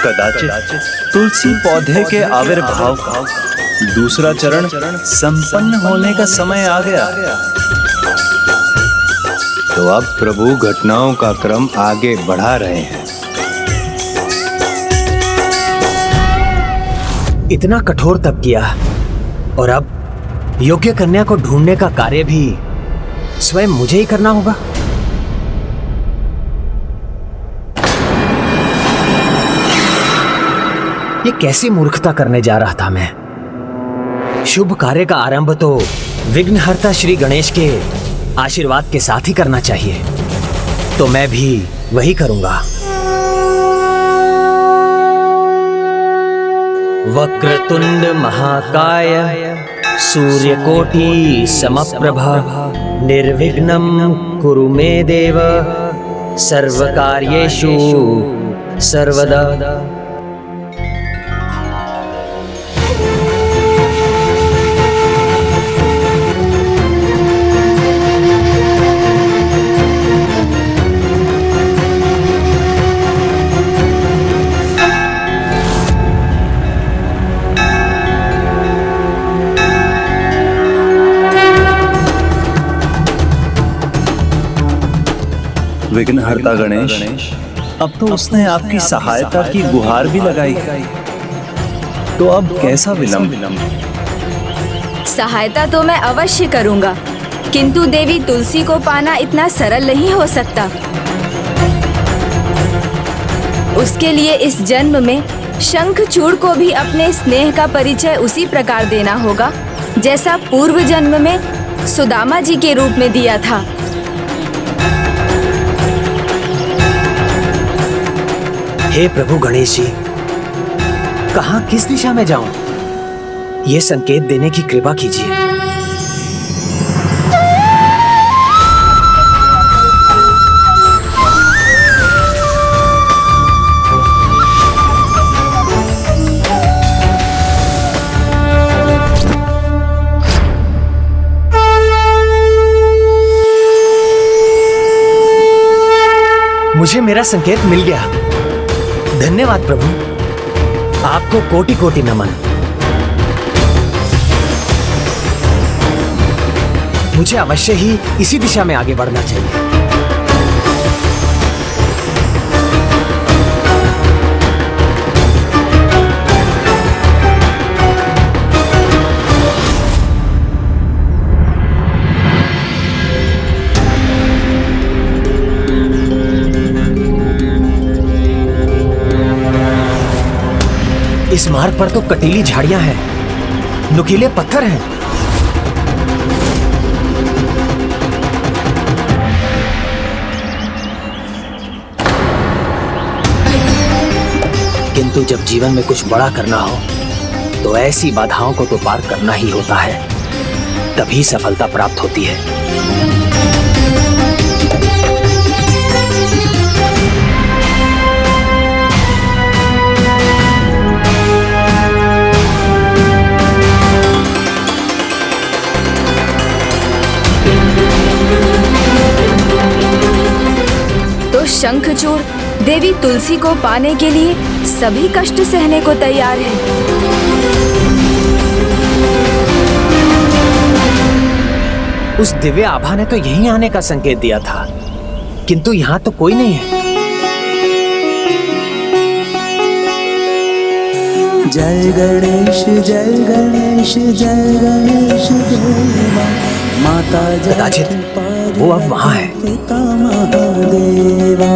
कदाचित तुलसी पौधे के आविर्भाव का दूसरा चरण संपन्न होने का समय आ गया। तो अब प्रभु घटनाओं का क्रम आगे बढ़ा रहे हैं। इतना कठोर तप किया और अब योग्य कन्या को ढूंढने का कार्य भी स्वयं मुझे ही करना होगा। ये कैसी मूर्खता करने जा रहा था मैं। शुभ कार्य का आरंभ तो विघ्नहर्ता श्री गणेश के आशीर्वाद के साथ ही करना चाहिए, तो मैं भी वही करूंगा। वक्रतुंड महाकाय सूर्यकोटि समप्रभा निर्विघ्नं कुरु मे देव सर्वकार्येषु सर्वदा। विघ्नहर्ता गणेश, अब तो उसने आपकी सहायता की गुहार भी लगाई, तो अब कैसा विलंब? सहायता तो मैं अवश्य करूंगा, किंतु देवी तुलसी को पाना इतना सरल नहीं हो सकता। उसके लिए इस जन्म में शंखचूड़ को भी अपने स्नेह का परिचय उसी प्रकार देना होगा जैसा पूर्व जन्म में सुदामा जी के रूप में दिया था। हे प्रभु गणेश जी, कहां किस दिशा में जाऊं? ये संकेत देने की कृपा कीजिए। मुझे मेरा संकेत मिल गया। धन्यवाद प्रभु, आपको कोटि कोटि नमन। मुझे अवश्य ही इसी दिशा में आगे बढ़ना चाहिए। इस मार्ग पर तो कटीली झाड़ियां हैं, नुकीले पत्थर हैं। किंतु जब जीवन में कुछ बड़ा करना हो तो ऐसी बाधाओं को तो पार करना ही होता है, तभी सफलता प्राप्त होती है। शंखचूड़ देवी तुलसी को पाने के लिए सभी कष्ट सहने को तैयार है। उस दिव्य आभा ने तो यहीं आने का संकेत दिया था, किंतु यहाँ तो कोई नहीं है। जय गणेश जय गणेश जय गणेश देवा माता कदाचित वो अब वहाँ है। पिता महादेवा।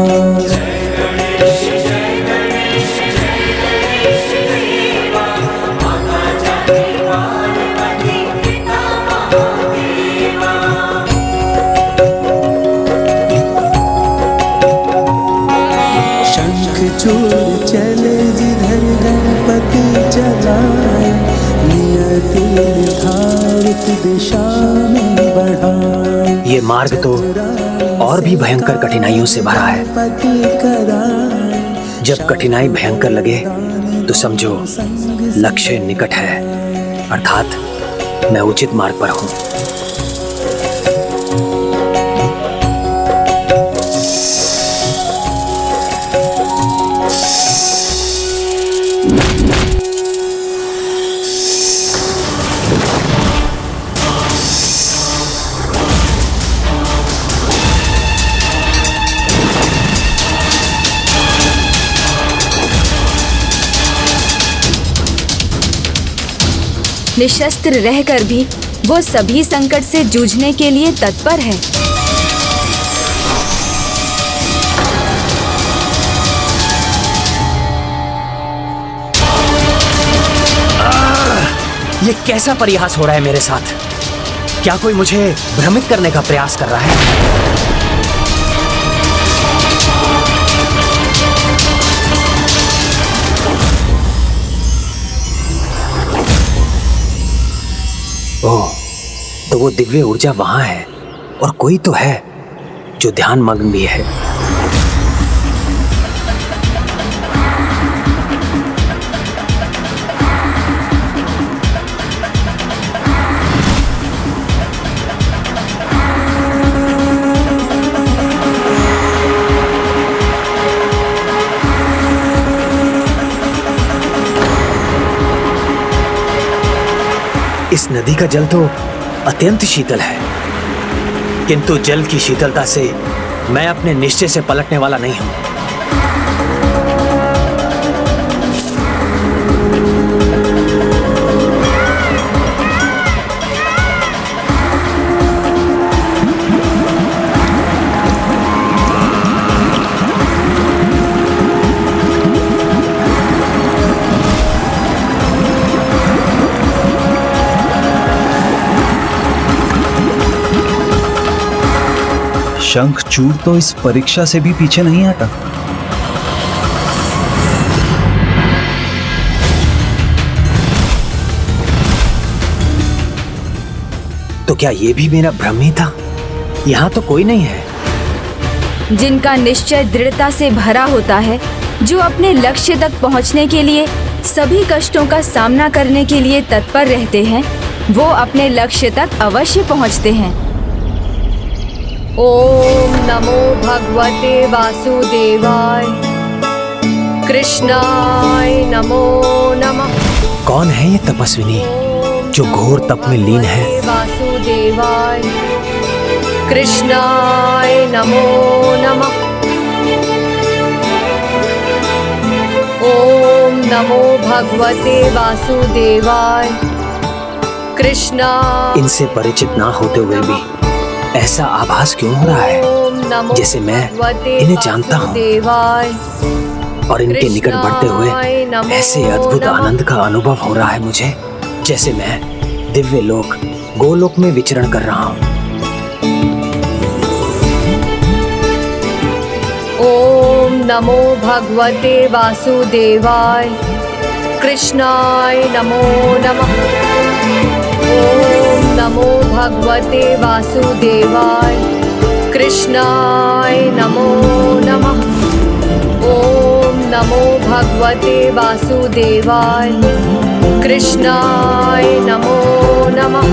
शंखचूड़ चले जिधर गणपति चलाए, नियति निर्धारित दिशा में बढ़ाए। ये मार्ग तो और भी भयंकर कठिनाइयों से भरा है। जब कठिनाई भयंकर लगे तो समझो लक्ष्य निकट है, अर्थात मैं उचित मार्ग पर हूं। निशस्त्र रहकर भी वो सभी संकट से जूझने के लिए तत्पर है। ये कैसा परिहास हो रहा है मेरे साथ? क्या कोई मुझे भ्रमित करने का प्रयास कर रहा है? ओह, तो वो दिव्य ऊर्जा वहां है और कोई तो है जो ध्यान मग्न भी है। इस नदी का जल तो अत्यंत शीतल है, किंतु जल की शीतलता से मैं अपने निश्चय से पलटने वाला नहीं हूं। शंखचूड़ तो इस परीक्षा से भी पीछे नहीं हटा। तो क्या ये भी मेरा भ्रम ही था? यहां तो कोई नहीं है। जिनका निश्चय दृढ़ता से भरा होता है, जो अपने लक्ष्य तक पहुंचने के लिए सभी कष्टों का सामना करने के लिए तत्पर रहते हैं, वो अपने लक्ष्य तक अवश्य पहुंचते हैं। ओम नमो भगवते वासुदेवाय, कृष्णाय नमो नमः। कौन है ये तपस्विनी जो घोर तप में लीन है? वासुदेवाय, कृष्णाय नमो नमः। ओम नमो भगवते वासुदेवाय, कृष्णाय। इनसे परिचित ना होते हुए भी ऐसा आभास क्यों हो रहा है जैसे मैं इन्हें जानता हूँ, और इनके निकट बढ़ते हुए ऐसे अद्भुत आनंद का अनुभव हो रहा है मुझे, जैसे मैं दिव्य लोक गोलोक में विचरण कर रहा हूँ। ओम नमो भगवते वासुदेवाय, कृष्णाय नमो नमः। ओम नमो भगवते वासुदेवाय, कृष्णाय नमो नमः। ओम नमो भगवते वासुदेवाय, कृष्णाय नमो नमः।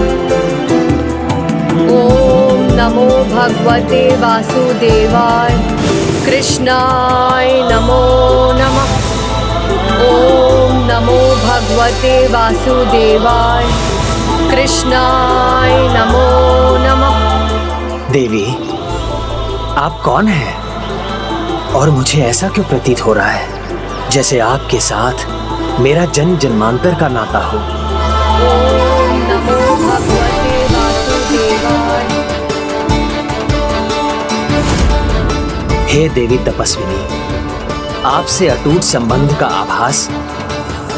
ओम नमो भगवते वासुदेवाय, कृष्णाय नमो नमः। ओम नमो भगवते वासुदेवाय, कृष्णाय नमो नमः। देवी, आप कौन हैं? और मुझे ऐसा क्यों प्रतीत हो रहा है जैसे आपके साथ मेरा जन्म जन्मांतर का नाता हो? ओम नमो भगवते वासुदेवाय। हे देवी तपस्विनी, आपसे अटूट संबंध का आभास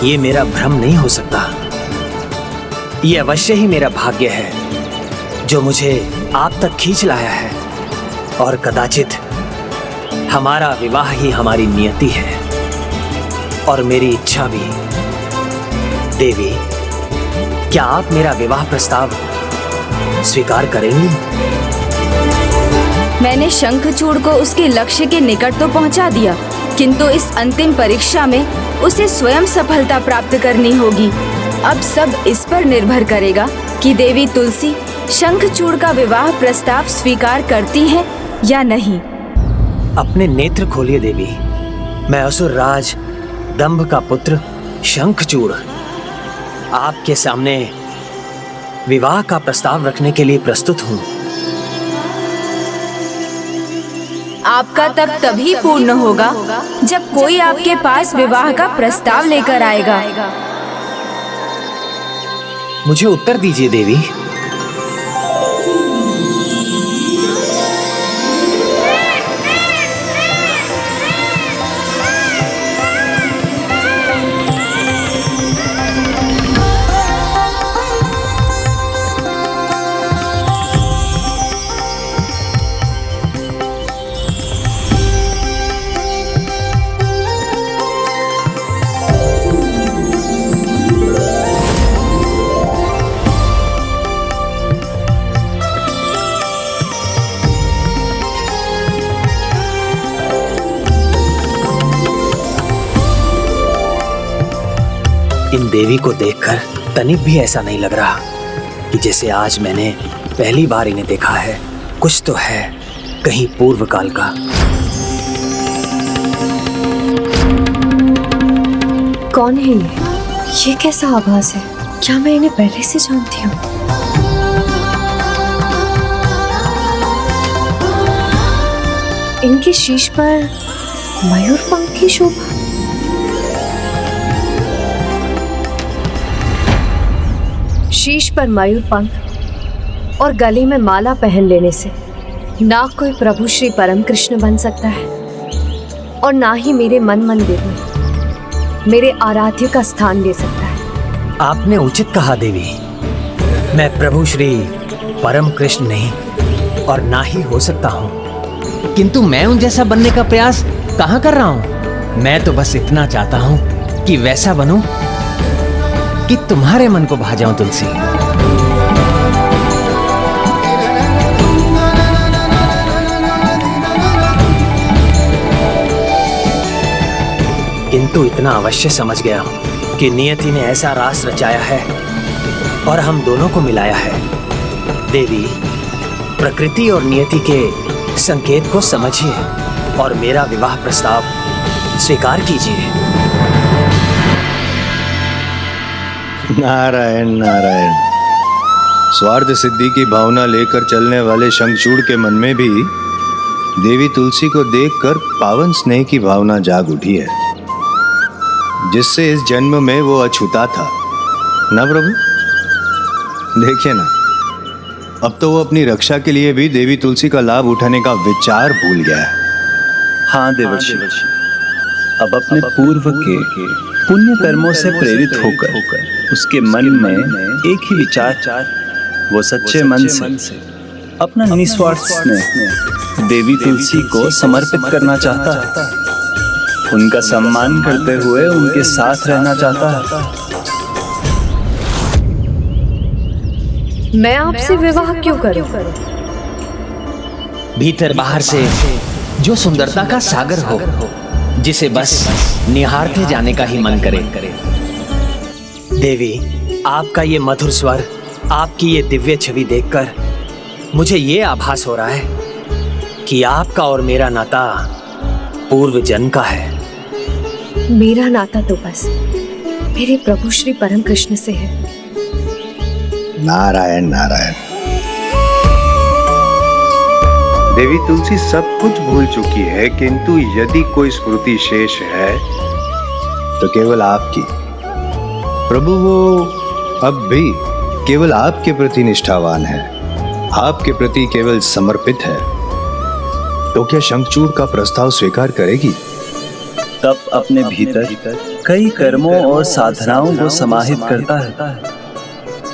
ये मेरा भ्रम नहीं हो सकता। ये अवश्य ही मेरा भाग्य है जो मुझे आप तक खींच लाया है, और कदाचित हमारा विवाह ही हमारी नियति है और मेरी इच्छा भी। देवी, क्या आप मेरा विवाह प्रस्ताव स्वीकार करेंगी? मैंने शंखचूड़ को उसके लक्ष्य के निकट तो पहुंचा दिया, किंतु इस अंतिम परीक्षा में उसे स्वयं सफलता प्राप्त करनी होगी। अब सब इस पर निर्भर करेगा कि देवी तुलसी शंखचूड़ का विवाह प्रस्ताव स्वीकार करती हैं या नहीं। अपने नेत्र खोलिए देवी। मैं असुर राज दंभ का पुत्र शंखचूड़ आपके सामने विवाह का प्रस्ताव रखने के लिए प्रस्तुत हूँ। आपका तप तभी पूर्ण होगा जब कोई आपके पास विवाह का प्रस्ताव लेकर आएगा। मुझे उत्तर दीजिए देवी। इन देवी को देखकर तनिक भी ऐसा नहीं लग रहा कि जैसे आज मैंने पहली बार इन्हें देखा है। कुछ तो है, कहीं पूर्व काल का। कौन है ये कैसा आवाज है? क्या मैं इन्हें पहले से जानती हूँ? इनके शीश पर मयूर पंख की शोभा। शीश पर मयूर पंख और गले में माला पहन लेने से ना कोई प्रभु श्री परम कृष्ण बन सकता है और ना ही मेरे मन मंदिर में मेरे आराध्य का स्थान ले सकता है। आपने उचित कहा देवी। मैं प्रभु श्री परम कृष्ण नहीं और ना ही हो सकता हूँ, किंतु मैं उन जैसा बनने का प्रयास कहाँ कर रहा हूँ। मैं तो बस इतना चाहता हूँ कि वैसा बनूं कि तुम्हारे मन को भा जाऊं तुलसी। किंतु इतना अवश्य समझ गया हूं कि नियति ने ऐसा रास रचाया है और हम दोनों को मिलाया है। देवी, प्रकृति और नियति के संकेत को समझिए और मेरा विवाह प्रस्ताव स्वीकार कीजिए। नारायण नारायण। स्वार्थ सिद्धि की भावना लेकर चलने वाले शंखचूड़ के मन में भी देवी तुलसी को देखकर पावन स्नेह की भावना जाग उठी है, जिससे इस जन्म में वो अछूता था ना प्रभु। देखिए ना, अब तो वो अपनी रक्षा के लिए भी देवी तुलसी का लाभ उठाने का विचार भूल गया है। हाँ देवर्षि, अब अपने पूर्व के पुण्य कर्मों से प्रेरित होकर उसके मन में एक ही विचार, वो सच्चे मन से अपना निस्वार्थ स्नेह देवी तुलसी को समर्पित करना चाहता है, उनका सम्मान करते हुए उनके साथ रहना चाहता है। मैं आपसे विवाह क्यों करूं? भीतर बाहर से जो सुंदरता का सागर हो, जिसे बस निहारते जाने का ही मन करे। देवी, आपका ये मधुर स्वर, आपकी ये दिव्य छवि देखकर मुझे ये आभास हो रहा है कि आपका और मेरा नाता पूर्व जन्म का है। मेरा नाता तो बस मेरे प्रभु श्री परम कृष्ण से है। नारायण नारायण। देवी तुलसी सब कुछ भूल चुकी है, किंतु यदि कोई स्मृति शेष है तो केवल आपकी। प्रभु, वो अब भी केवल आपके प्रति निष्ठावान है, आपके प्रति केवल समर्पित है। तो क्या शंखचूड़ का प्रस्ताव स्वीकार करेगी? तब अपने भीतर कई कर्मों और साधनाओं को समाहित करता है।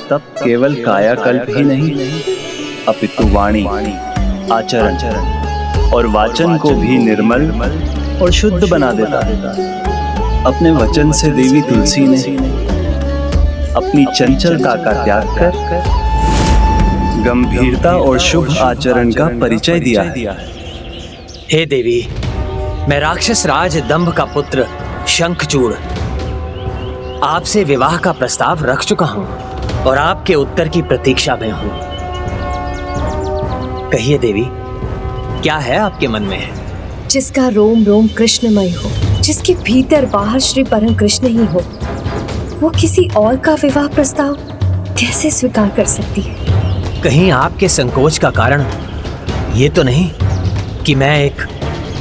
तब केवल कायाकल्प ही नहीं, अपितु वाणी, आचरण और वाचन को भी निर्मल और शुद्ध बना देता है। अपने वचन से देवी तुलसी ने अपनी चंचलता का त्याग कर गंभीरता और शुभ आचरण का परिचय दिया है। हे देवी, मैं राक्षस राज दंभ का पुत्र शंखचूड़ आपसे विवाह का प्रस्ताव रख चुका हूं और आपके उत्तर की प्रतीक्षा में हूं। कहिए देवी, क्या है आपके मन में? जिसका रोम रोम कृष्णमय हो, जिसके भीतर बाहर श्री परम कृष्ण ही हो, वो किसी और का विवाह प्रस्ताव कैसे स्वीकार कर सकती है? कहीं आपके संकोच का कारण ये तो नहीं कि मैं एक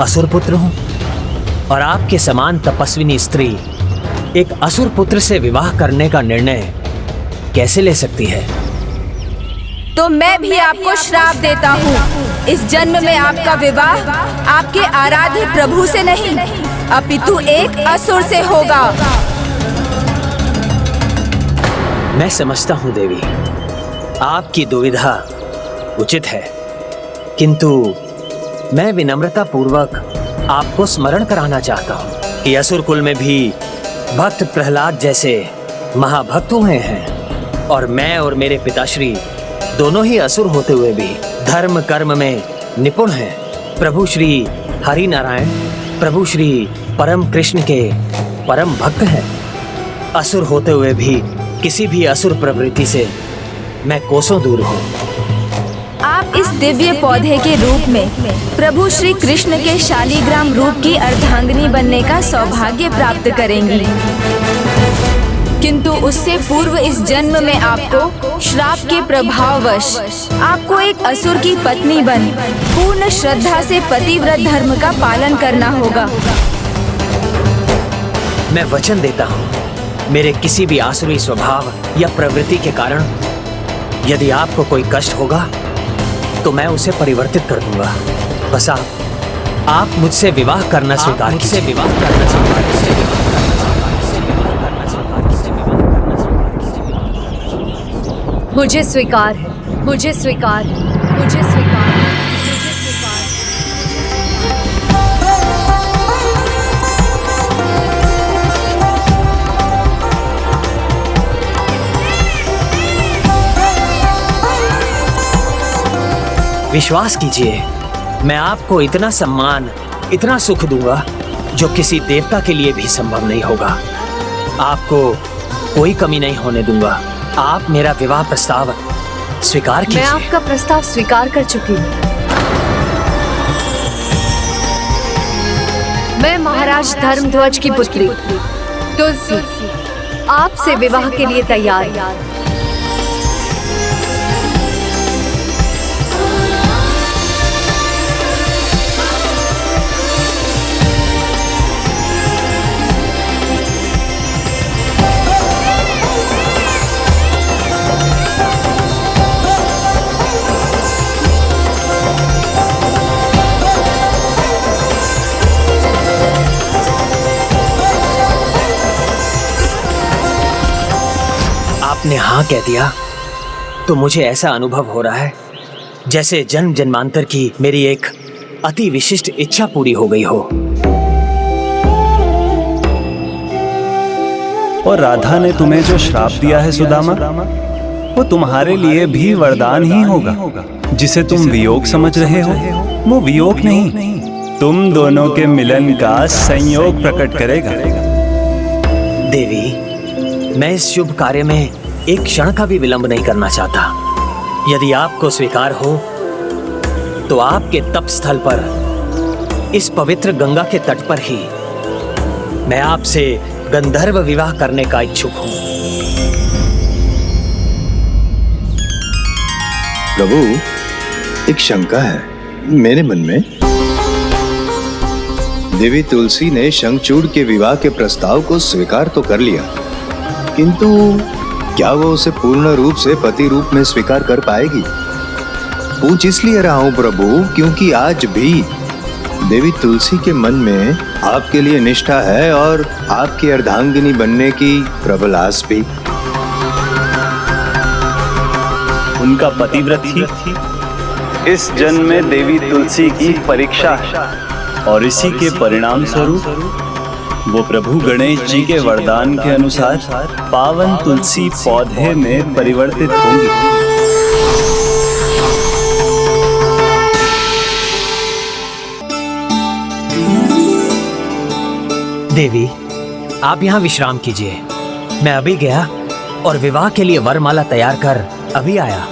असुर पुत्र हूं और आपके समान तपस्विनी स्त्री एक असुर पुत्र से विवाह करने का निर्णय कैसे ले सकती है? तो मैं भी आपको श्राप देता हूँ। इस जन्म में आपका विवाह आपके आराध्य प्रभु से नहीं, अपितु एक असुर से होगा। मैं समझता हूँ देवी, आपकी दुविधा उचित है, किंतु मैं विनम्रता पूर्वक आपको स्मरण कराना चाहता हूँ कि असुर कुल में भी भक्त प्रहलाद जैसे महाभक्त हुए हैं, और मैं और मेरे पिताश्री दोनों ही असुर होते हुए भी धर्म कर्म में निपुण हैं। प्रभु श्री हरि नारायण, प्रभु श्री परम कृष्ण के परम भक्त हैं। असुर होते हुए भी किसी भी असुर प्रवृत्ति से मैं कोसों दूर हूँ। आप इस दिव्य पौधे के रूप में प्रभु श्री कृष्ण के शालीग्राम रूप की अर्धांगिनी बनने का सौभाग्य प्राप्त करेंगी, किंतु उससे पूर्व इस जन्म में आपको श्राप के प्रभाववश आपको एक असुर की पत्नी बन पूर्ण श्रद्धा से पतिव्रत धर्म का पालन करना होगा। मैं वचन देता हूँ, मेरे किसी भी आसुरी स्वभाव या प्रवृत्ति के कारण यदि आपको कोई कष्ट होगा तो मैं उसे परिवर्तित कर दूंगा। बस आप मुझसे विवाह करना स्वीकार कीजिए। मुझे स्वीकार है, मुझे स्वीकार है, मुझे स्वीकार है, मुझे स्वीकार है। विश्वास कीजिए, मैं आपको इतना सम्मान, इतना सुख दूंगा जो किसी देवता के लिए भी संभव नहीं होगा। आपको कोई कमी नहीं होने दूंगा। आप मेरा विवाह प्रस्ताव स्वीकार कीजिए। मैं आपका प्रस्ताव स्वीकार कर चुकी हूँ। मैं महाराज धर्मध्वज की पुत्री तुलसी आपसे विवाह के लिए तैयार हूँ। आपने हाँ कह दिया तो मुझे ऐसा अनुभव हो रहा है जैसे जन्म जन्मांतर की मेरी एक अति विशिष्ट इच्छा पूरी हो गई हो। और राधा ने तुम्हें जो श्राप दिया है सुदामा, वो तुम्हारे लिए भी वरदान ही होगा। जिसे तुम वियोग समझ रहे हो वो वियोग नहीं, तुम दोनों के मिलन का संयोग प्रकट करेगा। देवी, मैं इस शुभ कार्य में एक क्षण का भी विलंब नहीं करना चाहता। यदि आपको स्वीकार हो तो आपके तप स्थल पर, इस पवित्र गंगा के तट पर ही मैं आपसे गंधर्व विवाह करने का इच्छुक हूं। प्रभु, एक शंका है मेरे मन में। देवी तुलसी ने शंखचूड़ के विवाह के प्रस्ताव को स्वीकार तो कर लिया, किंतु क्या वो उसे पूर्ण रूप से पति रूप में स्वीकार कर पाएगी? पूछ इसलिए रहा हूं प्रभु, क्योंकि आज भी देवी तुलसी के मन में आपके लिए निष्ठा है और आपकी अर्धांगिनी बनने की प्रबल आस भी। उनका पतिव्रत ही इस जन्म में देवी तुलसी की परीक्षा है, और इसी के परिणाम स्वरूप वो प्रभु गणेश जी के वरदान के अनुसार पावन तुलसी पौधे में परिवर्तित होंगी। देवी, आप यहाँ विश्राम कीजिए। मैं अभी गया और विवाह के लिए वरमाला तैयार कर अभी आया।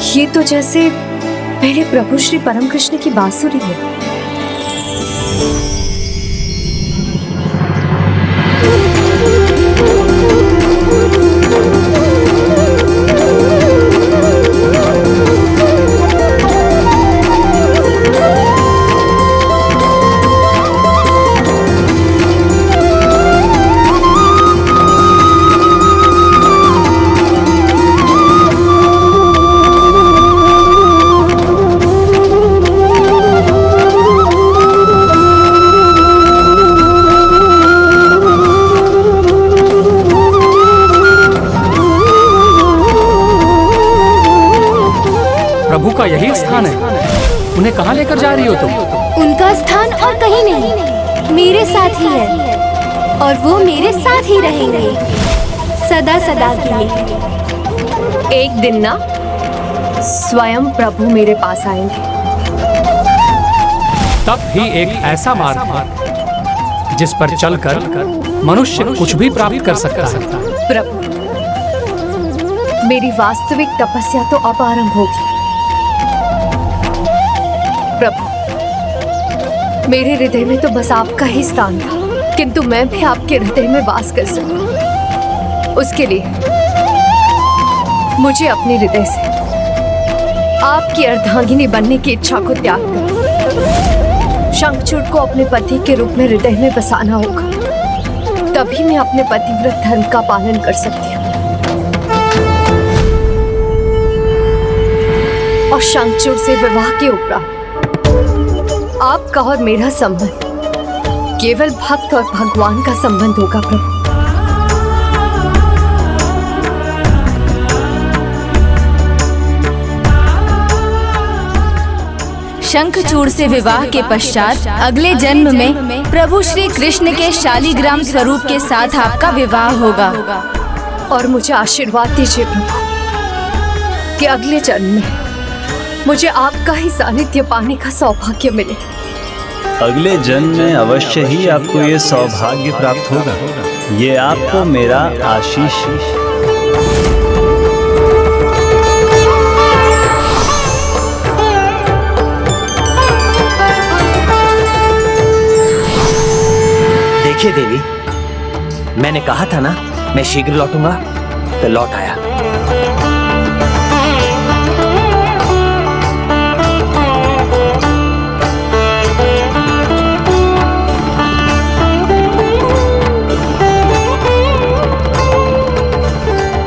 ये तो जैसे पहले प्रभु श्री परम कृष्ण की बांसुरी है। प्रभु का यही स्थान है। उन्हें कहाँ लेकर जा रही हो तुम? उनका स्थान और कहीं नहीं, मेरे साथ ही है और वो मेरे साथ ही रहेंगे सदा सदा के लिए। एक दिन ना स्वयं प्रभु मेरे पास आएंगे। तब ही एक ऐसा मार्ग है जिस पर चलकर मनुष्य कुछ भी प्राप्त कर सकता है। प्रभु, मेरी वास्तविक तपस्या तो अब आरंभ होगी। प्रभु, मेरे हृदय में तो बस आपका ही स्थान था, किंतु मैं भी आपके हृदय में वास कर सकूं। उसके लिए मुझे अपने हृदय से आपकी अर्धांगिनी बनने की इच्छा को त्याग कर शंखचूड़ को अपने पति के रूप में हृदय में बसाना होगा। तभी मैं अपने पतिव्रत धर्म का पालन कर सकती हूँ। और शंखचूड़ से विवाह के उपरांत आपका और मेरा संबंध केवल भक्त और भगवान का संबंध होगा। प्रभु, शंखचूड़ से विवाह के पश्चात अगले जन्म में प्रभु श्री कृष्ण के शालिग्राम स्वरूप के साथ आपका विवाह होगा। और मुझे आशीर्वाद दीजिए प्रभु कि अगले जन्म में मुझे आपका ही सानिध्य पाने का सौभाग्य मिले। अगले जन्म में अवश्य ही आपको ये सौभाग्य प्राप्त होगा। ये आपको मेरा आशीष। देखिए देवी, मैंने कहा था ना मैं शीघ्र लौटूंगा, तो लौट आया।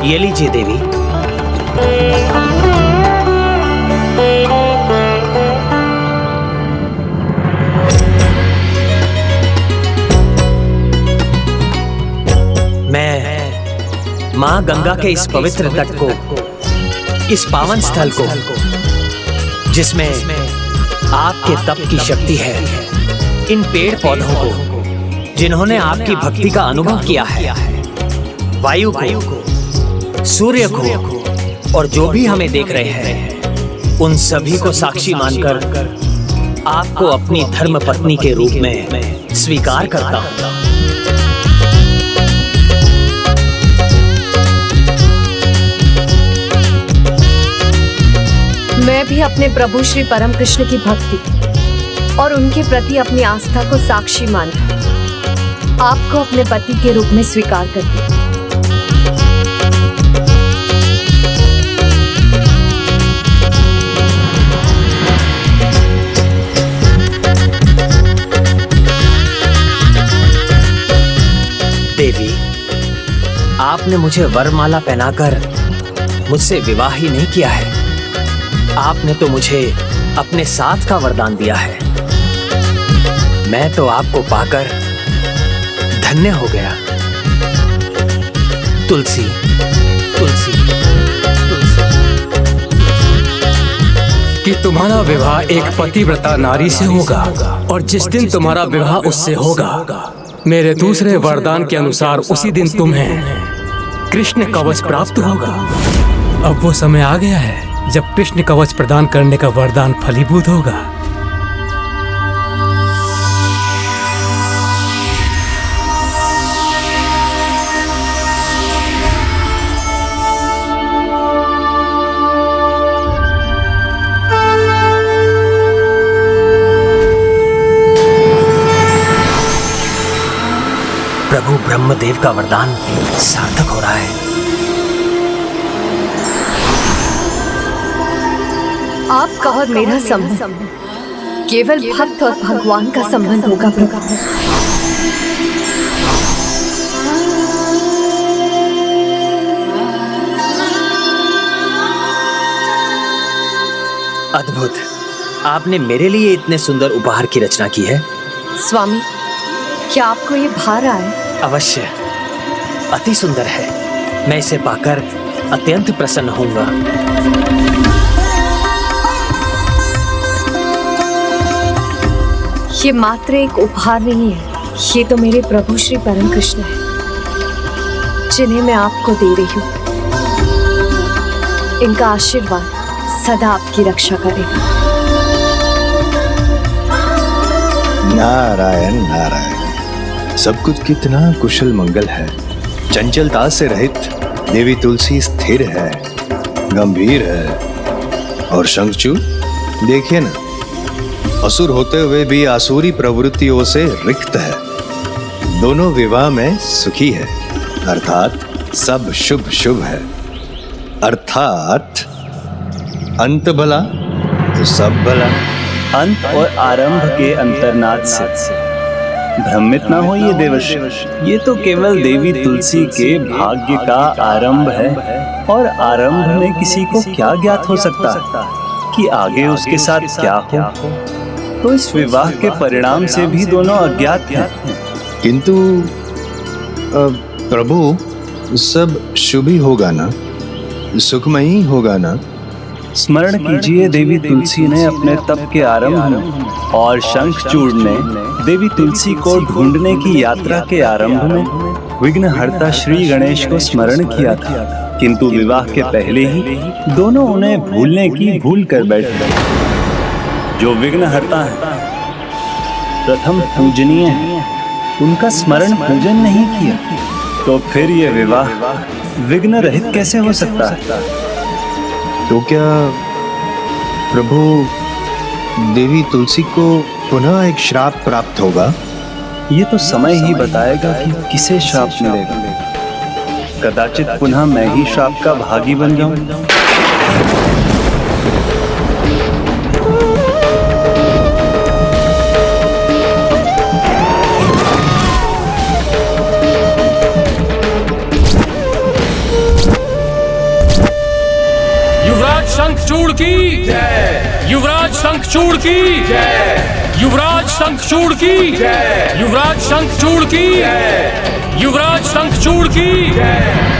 ये लीजिए देवी। मैं मां गंगा के इस पवित्र तट को, इस पावन स्थल को, जिसमें आपके तप की शक्ति है, इन पेड़ पौधों को जिन्होंने आपकी भक्ति का अनुभव किया है, वायु को, सूर्य को, और जो भी हमें देख रहे हैं, उन सभी को साक्षी मानकर आपको अपनी धर्म पत्नी के रूप में स्वीकार करता हूं। मैं भी अपने प्रभु श्री परम कृष्ण की भक्ति और उनके प्रति अपनी आस्था को साक्षी मानकर आपको अपने पति के रूप में स्वीकार करती हूं। देवी, आपने मुझे वरमाला पहनाकर मुझसे विवाह ही नहीं किया है, आपने तो मुझे अपने साथ का वरदान दिया है। मैं तो आपको पाकर धन्य हो गया। तुलसी, तुलसी, तुलसी। कि तुम्हारा विवाह एक पतिव्रता नारी से होगा, और जिस दिन तुम्हारा विवाह उससे होगा, मेरे दूसरे वरदान के अनुसार उसी दिन तुम्हें कृष्ण कवच प्राप्त होगा। अब वो समय आ गया है जब कृष्ण कवच प्रदान करने का वरदान फलीभूत होगा। प्रभु ब्रह्मदेव का वरदान सार्थक हो रहा है। आपका और मेरा संबंध केवल भक्त और भगवान का संबंध होगा प्रभु। अद्भुत, आपने मेरे लिए इतने सुंदर उपहार की रचना की है। स्वामी, क्या आपको ये भा रहा है? अवश्य, अति सुंदर है। मैं इसे पाकर अत्यंत प्रसन्न होऊंगा। ये मात्र एक उपहार नहीं है, ये तो मेरे प्रभु श्री परम कृष्ण है, जिन्हें मैं आपको दे रही हूँ। इनका आशीर्वाद सदा आपकी रक्षा करेगा। नारायण नारायण, सब कुछ कितना कुशल मंगल है। चंचलता से रहित देवी तुलसी स्थिर है, गंभीर है। और शंखचूड़ देखिए ना, असुर होते हुए भी आसुरी प्रवृत्तियों से रिक्त है। दोनों विवाह में सुखी है, अर्थात सब शुभ शुभ है। अर्थात अंत भला तो सब भला। अंत और आरंभ के अंतर्नाद से भ्रमित ना होइए देवर्षि, ये तो केवल देवी तुलसी के भाग्य का आरंभ है। और आरंभ में किसी को क्या ज्ञात हो सकता है कि आगे उसके साथ क्या हो। तो इस विवाह के परिणाम से भी दोनों अज्ञात हैं। किंतु प्रभु, सब शुभ ही होगा ना, सुखमयी होगा ना। स्मरण कीजिए, देवी तुलसी ने अपने तप के आरंभ में और शंखचूड़ ने देवी तुलसी को ढूंढने की यात्रा के आरंभ में विघ्नहर्ता श्री गणेश को स्मरण किया था। किंतु विवाह के पहले ही दोनों उन्हें भूलने की भूल कर बैठे। जो विघ्नहर्ता है, प्रथम पूजनीय है, उनका स्मरण पूजन नहीं किया, तो फिर ये विवाह विघ्न रहित कैसे हो सकता है? तो क्या प्रभु देवी तुलसी को पुनः एक श्राप प्राप्त होगा? ये तो समय ही बताएगा कि किसे श्राप मिलेगा। कदाचित पुनः मैं ही श्राप का भागी बन जाऊं। शंखचूड़ की जय, युवराज शंखचूड़ की जय, युवराज शंखचूड़ की जय, युवराज शंखचूड़ की जय, युवराज शंखचूड़ की जय।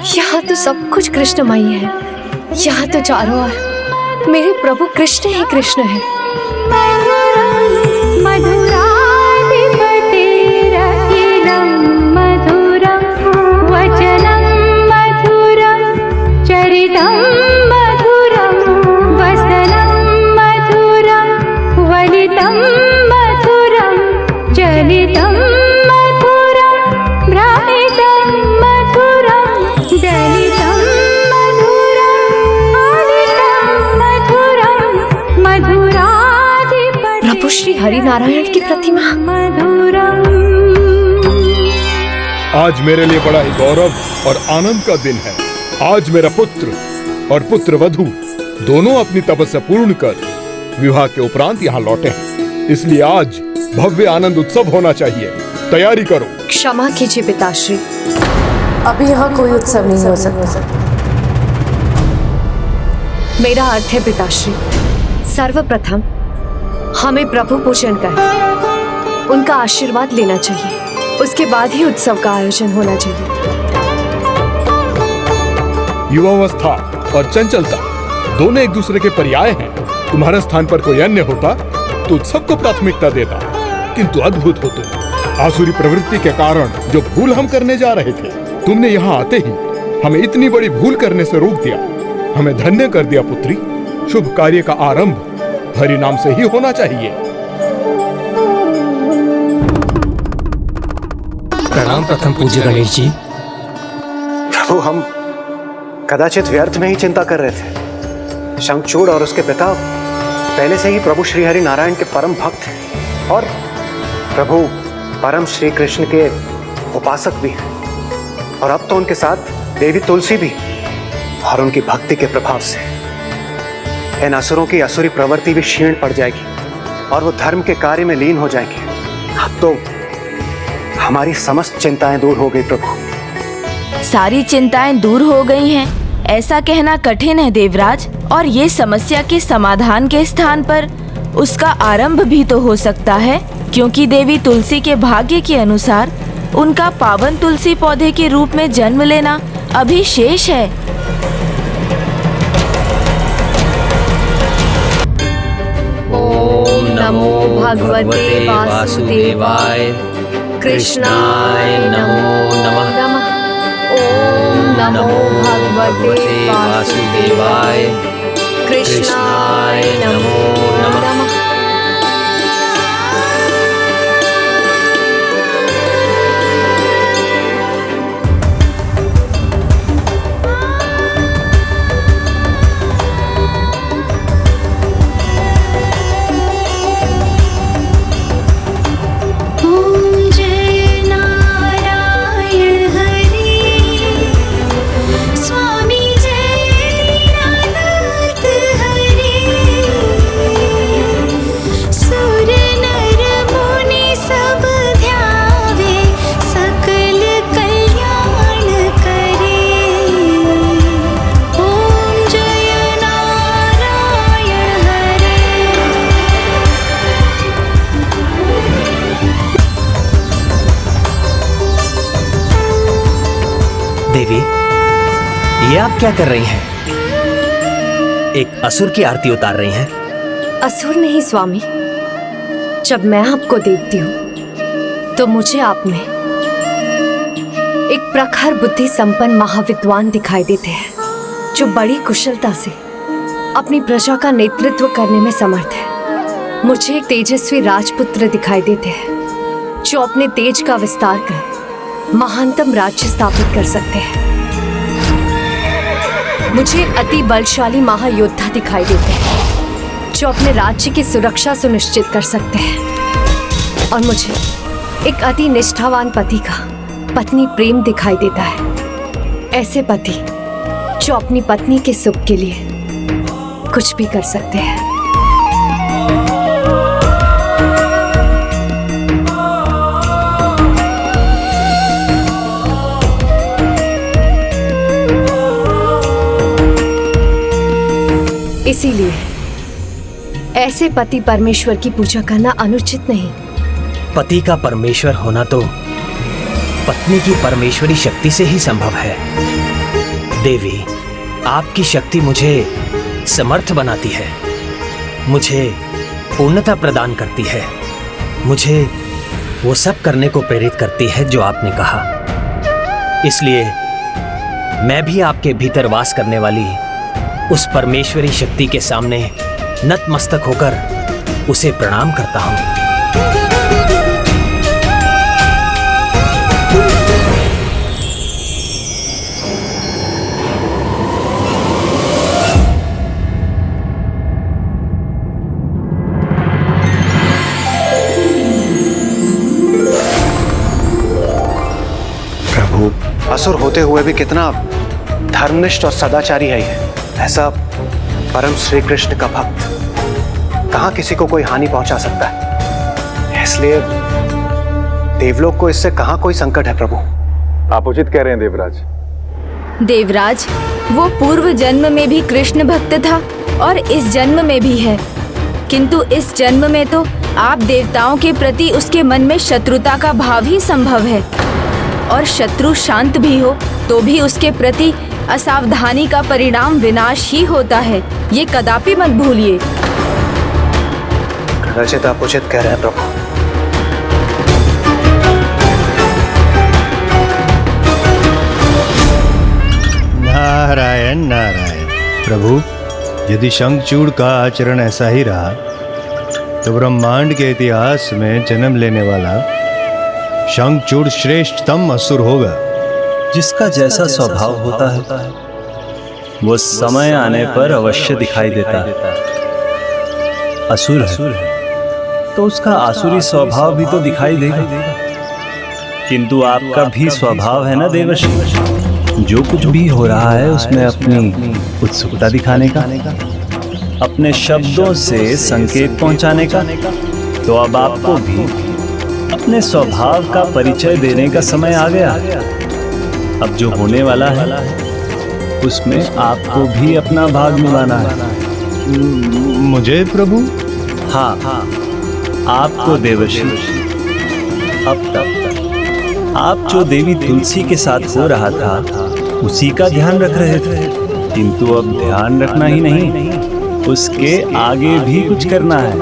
यहाँ तो सब कुछ कृष्णमयी है। यहाँ तो चारों ओर मेरे प्रभु कृष्ण ही कृष्ण है। श्री हरि नारायण की प्रतिमा। आज मेरे लिए बड़ा ही गौरव और आनंद का दिन है। आज मेरा पुत्र और पुत्र वधू दोनों अपनी तपस्या पूर्ण कर विवाह के उपरांत यहाँ लौटे हैं, इसलिए आज भव्य आनंद उत्सव होना चाहिए। तैयारी करो। क्षमा कीजिए पिताश्री, अभी यहाँ कोई उत्सव नहीं हो सकता। मेरा अर्थ है पिताश्री, सर्वप्रथम हमें प्रभु पूजन कर उनका आशीर्वाद लेना चाहिए, उसके बाद ही उत्सव का आयोजन होना चाहिए। युवावस्था और चंचलता दोनों एक दूसरे के पर्याय हैं। तुम्हारे स्थान पर कोई अन्य होता तो उत्सव को प्राथमिकता देता, किंतु अद्भुत हो तुम। आसुरी प्रवृत्ति के कारण जो भूल हम करने जा रहे थे, तुमने यहाँ आते ही हमें इतनी बड़ी भूल करने से रोक दिया। हमें धन्य कर दिया पुत्री। शुभ कार्य का आरंभ हरि नाम से ही होना चाहिए। प्रणाम प्रथम पूज्य गणेश जी। प्रभु, हम कदाचित व्यर्थ में ही चिंता कर रहे थे। शंखचूड़ और उसके पिता पहले से ही प्रभु श्री हरि नारायण के परम भक्त हैं और प्रभु परम श्री कृष्ण के उपासक भी हैं, और अब तो उनके साथ देवी तुलसी भी। और उनकी भक्ति के प्रभाव से इन असुरों की असुरी प्रवृत्ति भी क्षीण पड़ जाएगी और वो धर्म के कार्य में लीन हो जाएंगे। अब तो हमारी समस्त चिंताएं दूर हो गई प्रभु। सारी चिंताएं दूर हो गई हैं, ऐसा कहना कठिन है देवराज। और ये समस्या के समाधान के स्थान पर उसका आरंभ भी तो हो सकता है, क्योंकि देवी तुलसी के भाग्य के अनुसार उनका पावन तुलसी पौधे के रूप में जन्म लेना अभी शेष है। ओम नमो भगवते वासुदेवाय कृष्णाय नमो नमः। ओम नमो भगवते वासुदेवाय कृष्णाय नमो नमः। देवी, ये आप क्या कर रही हैं? एक असुर की आरती उतार रही हैं? असुर नहीं स्वामी, जब मैं आपको देखती हूँ तो मुझे आप में एक प्रखर बुद्धि संपन्न महाविद्वान दिखाई देते हैं, जो बड़ी कुशलता से अपनी प्रजा का नेतृत्व करने में समर्थ है। मुझे एक तेजस्वी राजपुत्र दिखाई देते हैं, जो अपने तेज का विस्तार कर महानतम राज्य स्थापित कर सकते हैं। मुझे एक अति बलशाली महायोद्धा दिखाई देते हैं, जो अपने राज्य की सुरक्षा सुनिश्चित कर सकते हैं। और मुझे एक अति निष्ठावान पति का पत्नी प्रेम दिखाई देता है। ऐसे पति जो अपनी पत्नी के सुख के लिए कुछ भी कर सकते हैं। इसीलिए ऐसे पति परमेश्वर की पूजा करना अनुचित नहीं। पति का परमेश्वर होना तो पत्नी की परमेश्वरी शक्ति से ही संभव है। देवी, आपकी शक्ति मुझे समर्थ बनाती है, मुझे पूर्णता प्रदान करती है, मुझे वो सब करने को प्रेरित करती है जो आपने कहा। इसलिए मैं भी आपके भीतर वास करने वाली उस परमेश्वरी शक्ति के सामने नतमस्तक होकर उसे प्रणाम करता हूं। प्रभु, असुर होते हुए भी कितना धर्मनिष्ठ और सदाचारी है ये। ऐसा परम श्री कृष्ण का भक्त कहां किसी को कोई हानि पहुंचा सकता है। इसलिए देवलोक को इससे कहां कोई संकट है प्रभु। आप उचित कह रहे हैं देवराज। देवराज, वो पूर्व जन्म में भी कृष्ण भक्त था और इस जन्म में भी है, किंतु इस जन्म में तो आप देवताओं के प्रति उसके मन में शत्रुता का भाव ही संभव है। और शत्रु शांत भी हो तो भी उसके प्रति असावधानी का परिणाम विनाश ही होता है। ये कदापि मत भूलिए। कदाचित आप उचित कह रहे हैं प्रभु। नारायण नारायण। प्रभु, यदि शंखचूड़ का आचरण ऐसा ही रहा तो ब्रह्मांड के इतिहास में जन्म लेने वाला शंखचूड़ श्रेष्ठतम असुर होगा। जिसका जैसा स्वभाव होता है वो समय आने पर अवश्य दिखाई देता है। असुर है तो उसका आसुरी स्वभाव भी तो दिखाई देगा। किंतु आपका भी स्वभाव है ना देवर्षि, जो कुछ भी हो रहा है उसमें अपनी उत्सुकता दिखाने का, अपने शब्दों से संकेत पहुंचाने का। तो अब आपको भी अपने स्वभाव का परिचय देने का समय आ गया। अब जो होने वाला है उसमें आपको भी अपना भाग निभाना है। मुझे प्रभु? हाँ, आपको देवर्षि। अब तक आप जो देवी तुलसी के साथ हो रहा था उसी का ध्यान रख रहे थे, किंतु अब ध्यान रखना ही नहीं, उसके आगे भी कुछ करना है।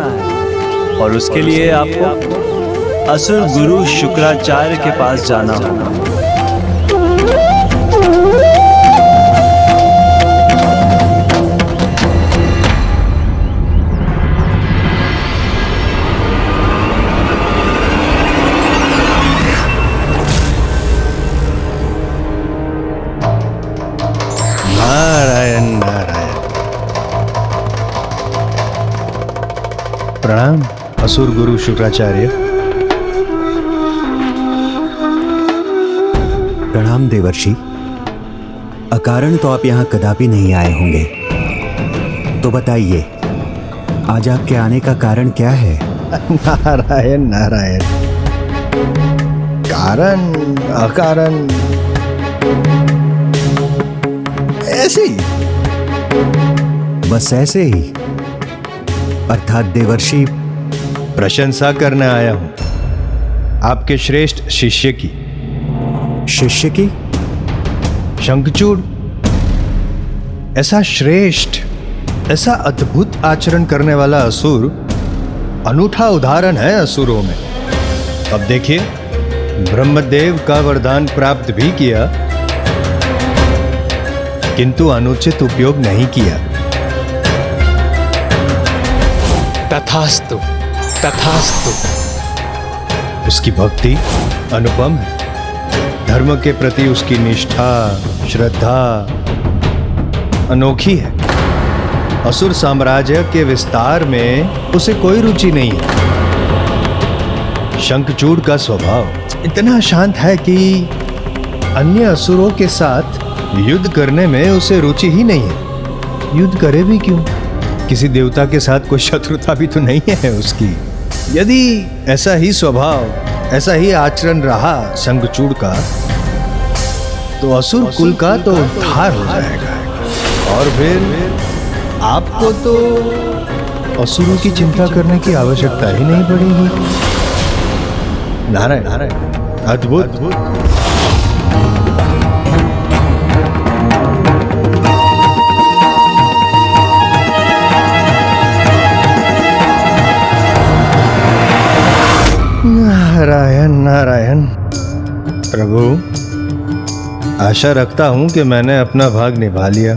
और उसके लिए आपको असुर गुरु शुक्राचार्य के पास जाना होगा। नारायण नारायण। प्रणाम असुर गुरु शुक्राचार्य। प्रणाम देवर्षि। अकारण तो आप यहाँ कदापि नहीं आए होंगे, तो बताइए आज आपके आने का कारण क्या है? नारायण नारायण। कारण अकारण ऐसे ही, बस ऐसे ही? अर्थात देवर्षि, प्रशंसा करने आया हूं आपके श्रेष्ठ शिष्य की। शिष्य की? शंखचूड़ ऐसा श्रेष्ठ, ऐसा अद्भुत आचरण करने वाला असुर अनूठा उदाहरण है असुरों में। अब देखिए, ब्रह्मदेव का वरदान प्राप्त भी किया किंतु अनुचित उपयोग नहीं किया। तथास्तु तथास्तु। उसकी भक्ति अनुपम है, धर्म के प्रति उसकी निष्ठा श्रद्धा अनोखी है। असुर साम्राज्य के विस्तार में उसे कोई रुचि नहीं है। शंखचूड़ का स्वभाव इतना शांत है कि अन्य असुरों के साथ युद्ध करने में उसे रुचि ही नहीं है। युद्ध करे भी क्यों? किसी देवता के साथ कोई शत्रुता भी तो नहीं है उसकी। यदि ऐसा ही स्वभाव, ऐसा ही आचरण रहा शंखचूड़ का, तो असुर कुल का तो उद्धार हो जाएगा। और फिर आपको तो असुरों की चिंता करने की आवश्यकता ही नहीं पड़ेगी। नारायण नारायण, अद्भुत। नारायण नारायण। प्रभु, आशा रखता हूं कि मैंने अपना भाग निभा लिया।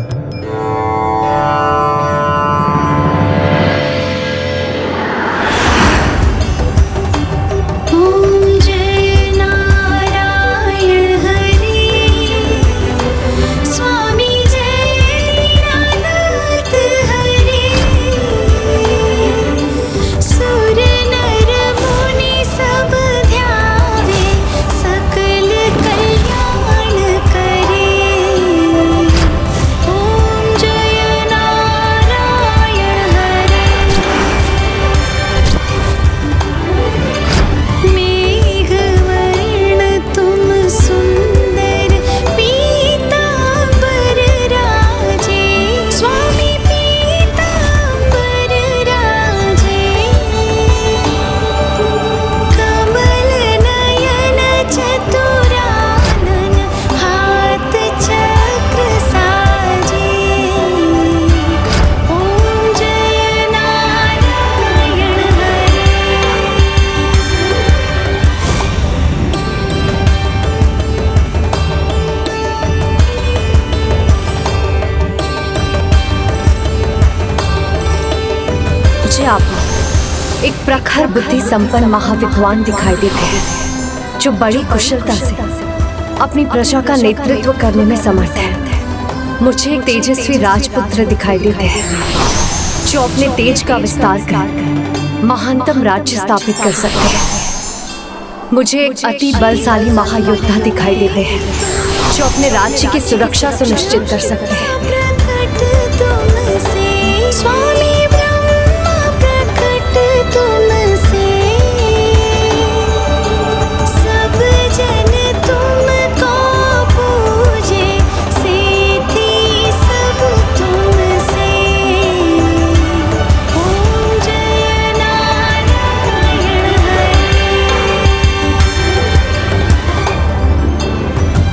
आप एक प्रखर बुद्धि संपन्न महाविद्वान दिखाई देते हैं, जो बड़ी कुशलता से अपनी प्रजा का नेतृत्व करने में समर्थ है। मुझे एक तेजस्वी राजपुत्र दिखाई देते हैं जो अपने तेज का विस्तार कर महानतम राज्य स्थापित कर सकते हैं। मुझे एक अति बलशाली महायोद्धा दिखाई देते हैं जो अपने राज्य की सुरक्षा सुनिश्चित कर सकते हैं। स्वामी ब्रह्मा प्रकट तुमसे, सब जन तुमको पूजे, सेठी सब तुमसे। ओम जय नारायण हरे,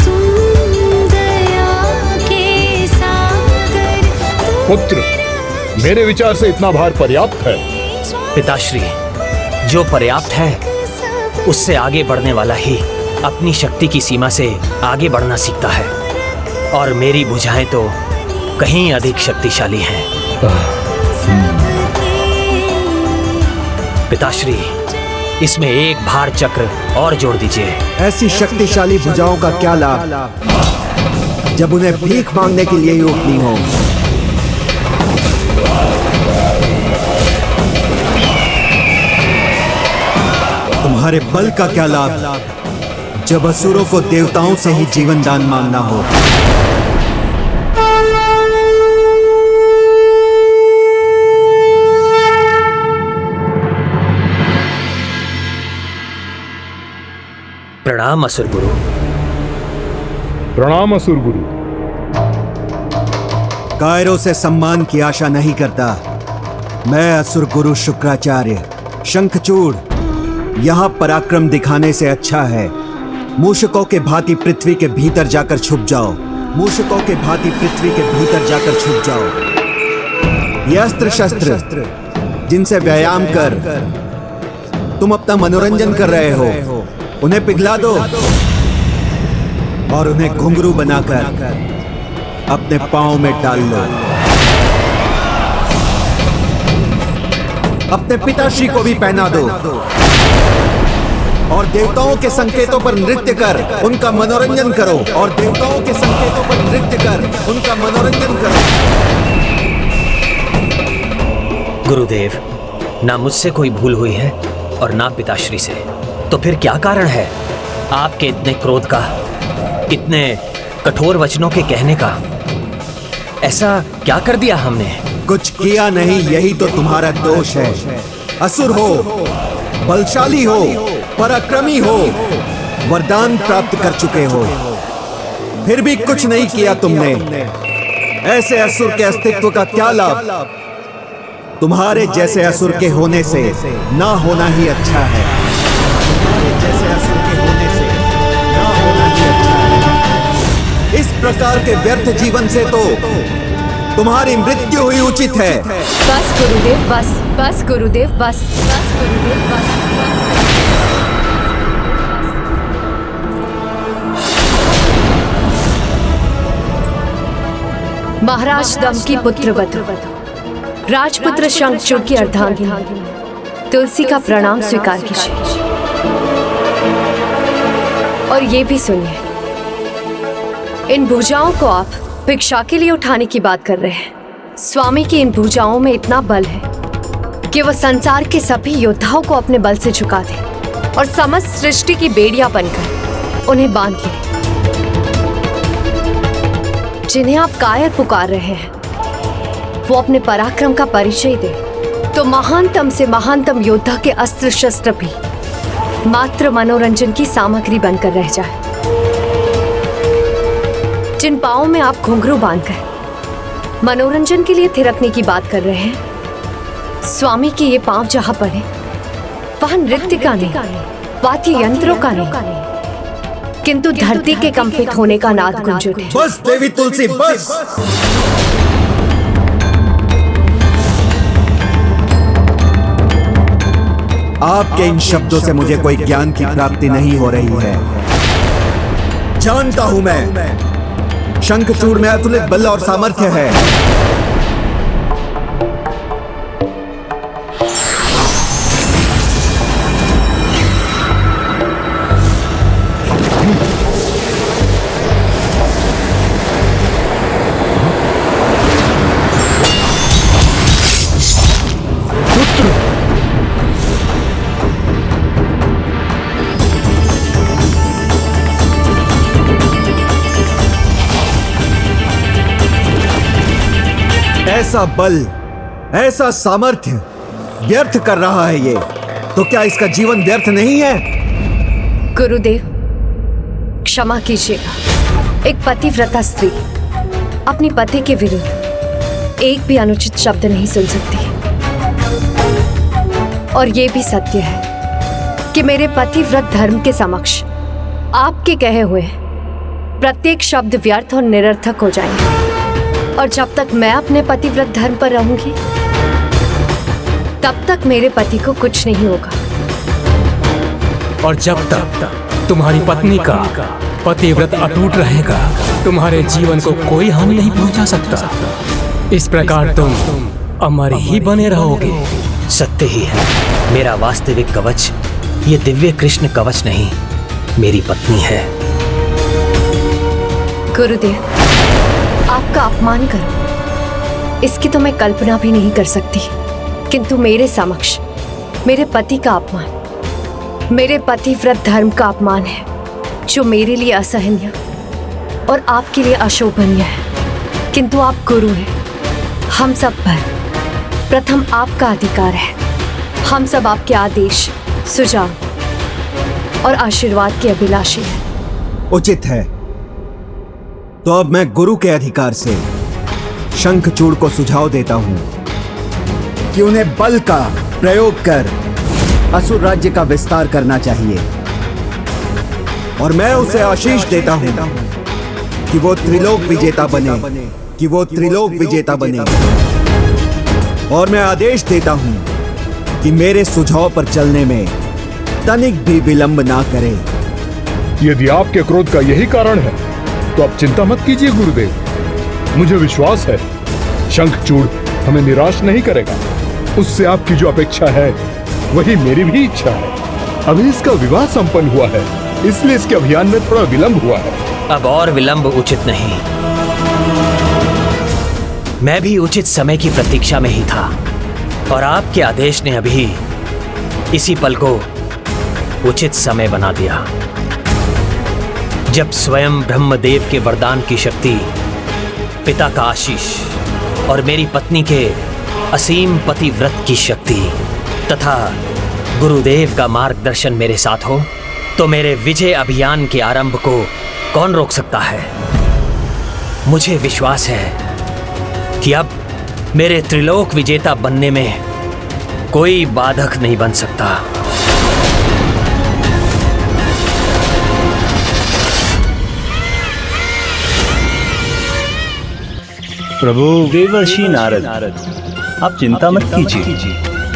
तुम दया के सागर। पुत्र, मेरे विचार से इतना भार पर्याप्त है। पिताश्री, जो पर्याप्त है उससे आगे बढ़ने वाला ही अपनी शक्ति की सीमा से आगे बढ़ना सीखता है, और मेरी भुजाएं तो कहीं अधिक शक्तिशाली हैं। पिताश्री, इसमें एक भार चक्र और जोड़ दीजिए। ऐसी शक्तिशाली भुजाओं का क्या लाभ जब उन्हें भीख मांगने के लिए ही उठनी हो। तुम्हारे बल का क्या लाभ जब असुरों को देवताओं से ही जीवन दान मांगना हो। प्रणाम असुर गुरु। प्रणाम असुर गुरु। कायरों से सम्मान की आशा नहीं करता। मैं असुर गुरु शुक्राचार्य शंखचूड़ यहाँ पराक्रम दिखाने से अच्छा है मूषकों के भांति पृथ्वी के भीतर जाकर छुप जाओ। मूषकों के भांति पृथ्वी के भीतर जाकर छुप जाओ। ये अस्त्र शस्त्र जिनसे व्यायाम कर तुम अपना मनोरंजन कर रहे हो, उन्हें पिघला दो और उन्हें घुंघरू बनाकर अपने पांव में डाल लो। अपने पिताश्री को भी पहना दो और देवताओं के संकेतों पर नृत्य कर उनका मनोरंजन करो। और देवताओं के संकेतों पर नृत्य कर उनका मनोरंजन करो। गुरुदेव, ना मुझसे कोई भूल हुई है और ना पिताश्री से, तो फिर क्या कारण है आपके इतने क्रोध का, इतने कठोर वचनों के कहने का? ऐसा क्या कर दिया हमने? कुछ किया नहीं, यही तो तुम्हारा दोष है। असुर हो, बलशाली हो, पराक्रमी हो, वरदान प्राप्त कर चुके हो, फिर भी कुछ नहीं किया तुमने। ऐसे असुर के अस्तित्व का क्या लाभ? तुम्हारे जैसे असुर के होने से ना होना ही अच्छा है। तुम्हारे जैसे असुर के होने से ना होना ही अच्छा है। इस प्रकार के व्यर्थ जीवन से तो तुम्हारी मृत्यु हुई उचित है। बस गुरुदेव, बस बस गुरुदेव, बस बस गुरुदेव, बस बस। महाराज दमकी पुत्र वधु राजपुत्र शंखचूड़ की अर्धांगिनी तुलसी का प्रणाम स्वीकार कीजिए। और ये भी सुनिए, इन भुजाओं को आप भिक्षा के लिए उठाने की बात कर रहे हैं। स्वामी की इन भुजाओं में इतना बल है कि वह संसार के सभी योद्धाओं को अपने बल से झुका दे और समस्त सृष्टि की बेड़ियां बनकर उन्हें बांध ले। जिन्हें आप कायर पुकार रहे हैं वो अपने पराक्रम का परिचय दे, तो महानतम से महानतम योद्धा के अस्त्र शस्त्र भी मात्र मनोरंजन की सामग्री बनकर रह जाए। जिन पांवों में आप घुंघरू बांधकर मनोरंजन के लिए थिरकने की बात कर रहे हैं, स्वामी के ये पांव जहां पड़े वहां नृत्य का नहीं, वाद्य यंत्रों का नहीं, किंतु धरती के कंपित होने का नाद गुंजते हैं। बस देवी तुलसी, बस। आपके इन शब्दों से मुझे कोई ज्ञान की प्राप्ति नहीं हो रही है। जानता हूं मैं, शंखचूड़ में अतुलित बल और सामर्थ्य है। ऐसा बल, ऐसा सामर्थ्य व्यर्थ कर रहा है ये, तो क्या इसका जीवन व्यर्थ नहीं है? गुरुदेव, क्षमा कीजिएगा। एक पतिव्रता स्त्री अपनी पति के विरुद्ध एक भी अनुचित शब्द नहीं सुन सकती। और ये भी सत्य है कि मेरे पतिव्रत धर्म के समक्ष आपके कहे हुए प्रत्येक शब्द व्यर्थ और निरर्थक हो जाएंगे। और जब तक मैं अपने पतिव्रत धर्म पर रहूंगी, तब तक मेरे पति को कुछ नहीं होगा। और जब तक तुम्हारी पत्नी का पतिव्रत अटूट रहेगा, तुम्हारे जीवन को कोई हानि नहीं पहुंचा सकता। इस प्रकार तुम अमर ही बने रहोगे। सत्य ही है, मेरा वास्तविक कवच ये दिव्य कृष्ण कवच नहीं, मेरी पत्नी है। गुरुदेव, आपका अपमान करो, इसकी तो मैं कल्पना भी नहीं कर सकती, किंतु मेरे समक्ष मेरे पति का अपमान, मेरे पतिव्रत धर्म का अपमान है, जो मेरे लिए असहनीय और आपके लिए अशोभनीय है। किंतु आप गुरु हैं, हम सब पर प्रथम आपका अधिकार है। हम सब आपके आदेश, सुझाव और आशीर्वाद के अभिलाषी हैं। उचित है, तो अब मैं गुरु के अधिकार से शंखचूड़ को सुझाव देता हूं कि उन्हें बल का प्रयोग कर असुर राज्य का विस्तार करना चाहिए। और मैं उसे आशीष देता हूं कि वो त्रिलोक विजेता बने, और मैं आदेश देता हूं कि मेरे सुझाव पर चलने में तनिक भी विलंब ना करे। यदि आपके क्रोध का यही कारण है तो आप चिंता मत कीजिए गुरुदेव। मुझे विश्वास है शंखचूड़ हमें निराश नहीं करेगा। उससे आपकी जो अपेक्षा है वही मेरी भी इच्छा है। अभी इसका विवाह संपन्न हुआ है, इसलिए इसके अभियान में थोड़ा विलंब हुआ है। अब और विलंब उचित नहीं। मैं भी उचित समय की प्रतीक्षा में ही था, और आपके आदेश ने अभी इसी पल को उचित समय बना दिया। जब स्वयं ब्रह्मदेव के वरदान की शक्ति, पिता का आशीष और मेरी पत्नी के असीम पतिव्रत की शक्ति तथा गुरुदेव का मार्गदर्शन मेरे साथ हो, तो मेरे विजय अभियान के आरंभ को कौन रोक सकता है। मुझे विश्वास है कि अब मेरे त्रिलोक विजेता बनने में कोई बाधक नहीं बन सकता। प्रभु देवर्षि नारद, आप चिंता मत कीजिए।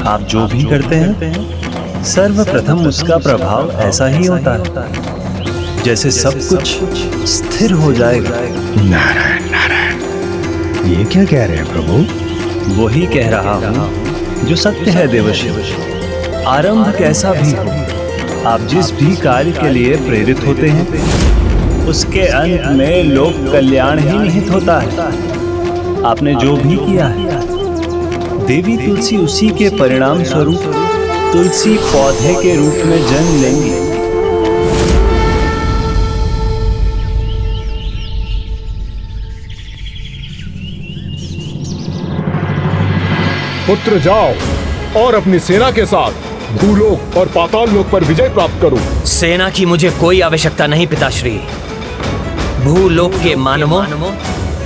आप जो भी करते हैं सर्वप्रथम उसका प्रभाव ऐसा ही होता है जैसे सब कुछ स्थिर हो जाएगा। नारायण नारायण, ये क्या कह रहे हैं प्रभु? वही कह रहा हूँ जो सत्य है देवर्षि। आरंभ कैसा भी हो, आप जिस भी कार्य के लिए प्रेरित होते हैं उसके अंत में लोक कल्याण ही निहित होता है। आपने जो भी किया है, देवी तुलसी उसी के परिणाम स्वरूप तुलसी पौधे के रूप में जन्म लेंगी। पुत्र जाओ और अपनी सेना के साथ भूलोक और पाताल लोक पर विजय प्राप्त करो। सेना की मुझे कोई आवश्यकता नहीं पिताश्री। भूलोक के मानवों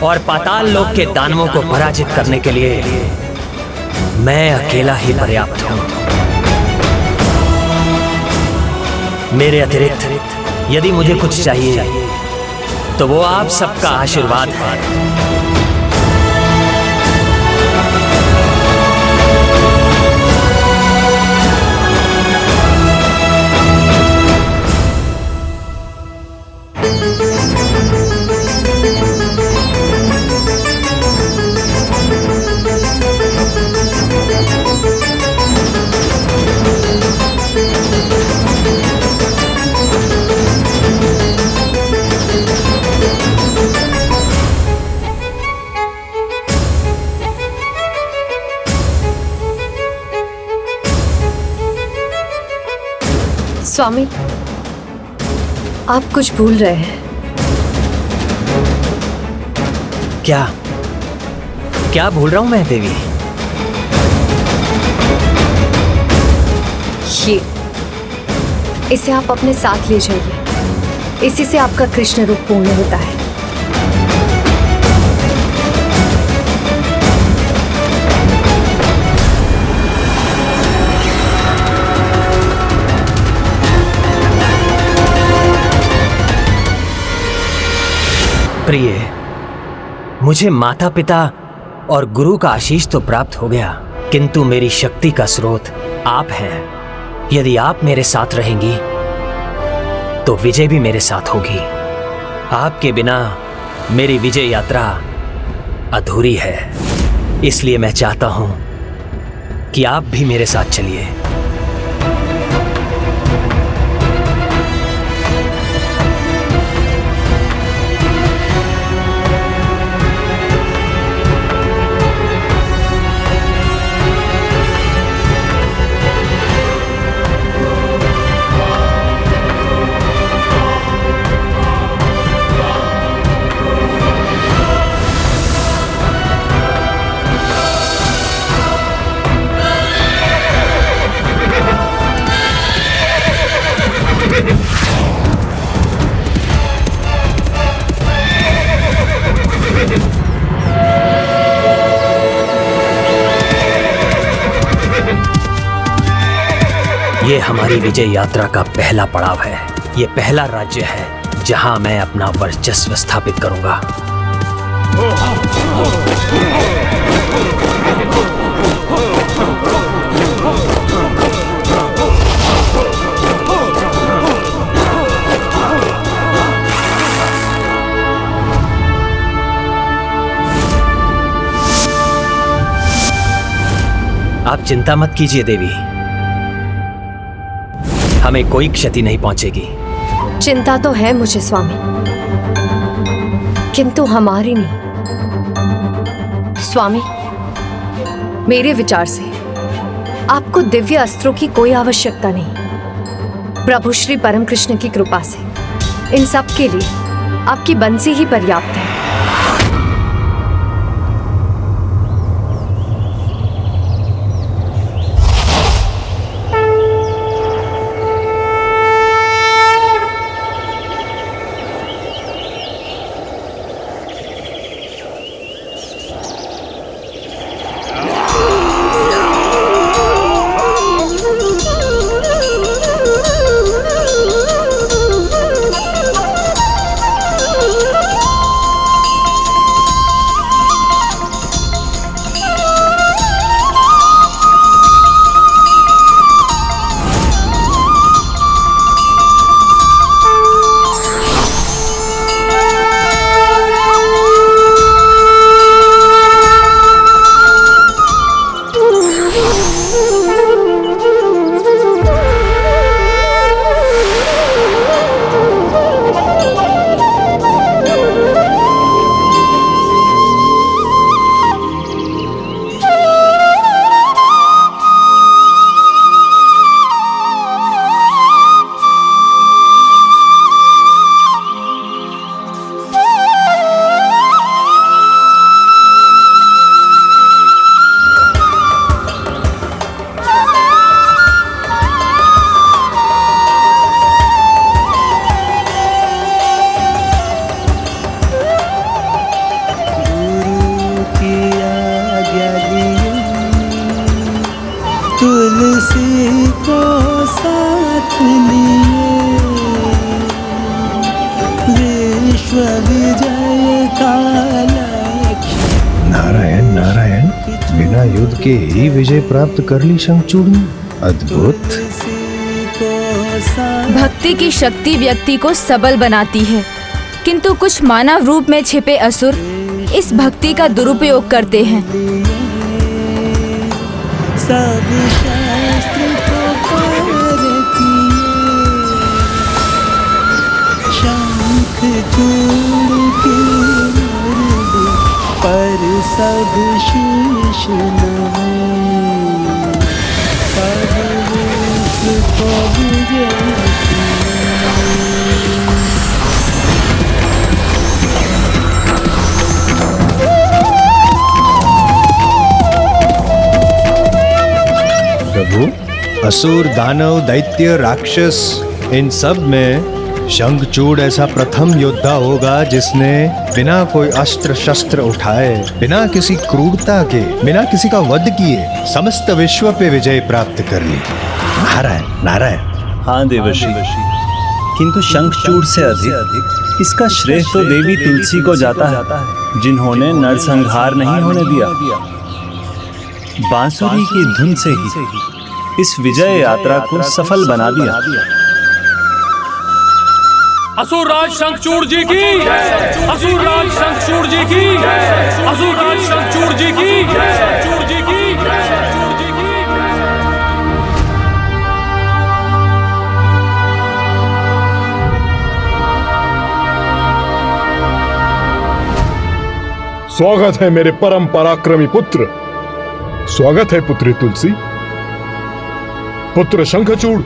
और पाताल लोक के दानवों को पराजित करने के लिए मैं अकेला ही पर्याप्त हूं। मेरे अतिरिक्त यदि मुझे कुछ चाहिए तो वो आप सबका आशीर्वाद है। स्वामी, आप कुछ भूल रहे हैं। क्या क्या भूल रहा हूं मैं देवी? ये इसे आप अपने साथ ले जाइए। इसी से आपका कृष्ण रूप पूर्ण होता है। प्रिय, मुझे माता पिता और गुरु का आशीष तो प्राप्त हो गया, किंतु मेरी शक्ति का स्रोत आप हैं। यदि आप मेरे साथ रहेंगी तो विजय भी मेरे साथ होगी। आपके बिना मेरी विजय यात्रा अधूरी है। इसलिए मैं चाहता हूं कि आप भी मेरे साथ चलिए। ये हमारी विजय यात्रा का पहला पड़ाव है। ये पहला राज्य है जहां मैं अपना वर्चस्व स्थापित करूंगा। आप चिंता मत कीजिए देवी, हमें कोई क्षति नहीं पहुंचेगी। चिंता तो है मुझे स्वामी, किंतु हमारी नहीं। स्वामी, मेरे विचार से आपको दिव्य अस्त्रों की कोई आवश्यकता नहीं। प्रभु श्री परम कृष्ण की कृपा से इन सब के लिए आपकी बंसी ही पर्याप्त है। तुलसी को साथ लिए विश्व विजय का लक्ष्य। नारायण नारायण, बिना युद्ध के ही विजय प्राप्त कर ली शंखचूड़ ने। अद्भुत। भक्ति की शक्ति व्यक्ति को सबल बनाती है, किंतु कुछ मानव रूप में छिपे असुर इस भक्ति का दुरुपयोग करते हैं। सब शास्त्र को पार किए, शंखचूड़ की मुरली पर सब शीश नवाए। सब विश्व को विजय किया। असुर, दानव, दैत्य, राक्षस, इन सब में शंखचूड़ ऐसा प्रथम योद्धा होगा जिसने बिना कोई अस्त्र शस्त्र उठाए, बिना किसी क्रूरता के, बिना किसी का वध किए समस्त विश्व पे विजय प्राप्त कर ली। नारायण नारायण। हाँ देवर्षि, किंतु शंखचूड़ से अधिक इसका श्रेय तो देवी तुलसी को जाता है, जिन्होंने नरसंहार नहीं होने दिया। बांसुरी की धुन से ही इस विजय यात्रा को सफल बना दिया। असुरराज शंखचूड़ जी की, असुरराज शंखचूड़ जी की, असुरराज शंखचूड़ जी की, शंखचूड़ जी की, शंखचूड़ जी की। स्वागत है मेरे परम पराक्रमी पुत्र, स्वागत है पुत्री तुलसी। पुत्र शंखचूड़,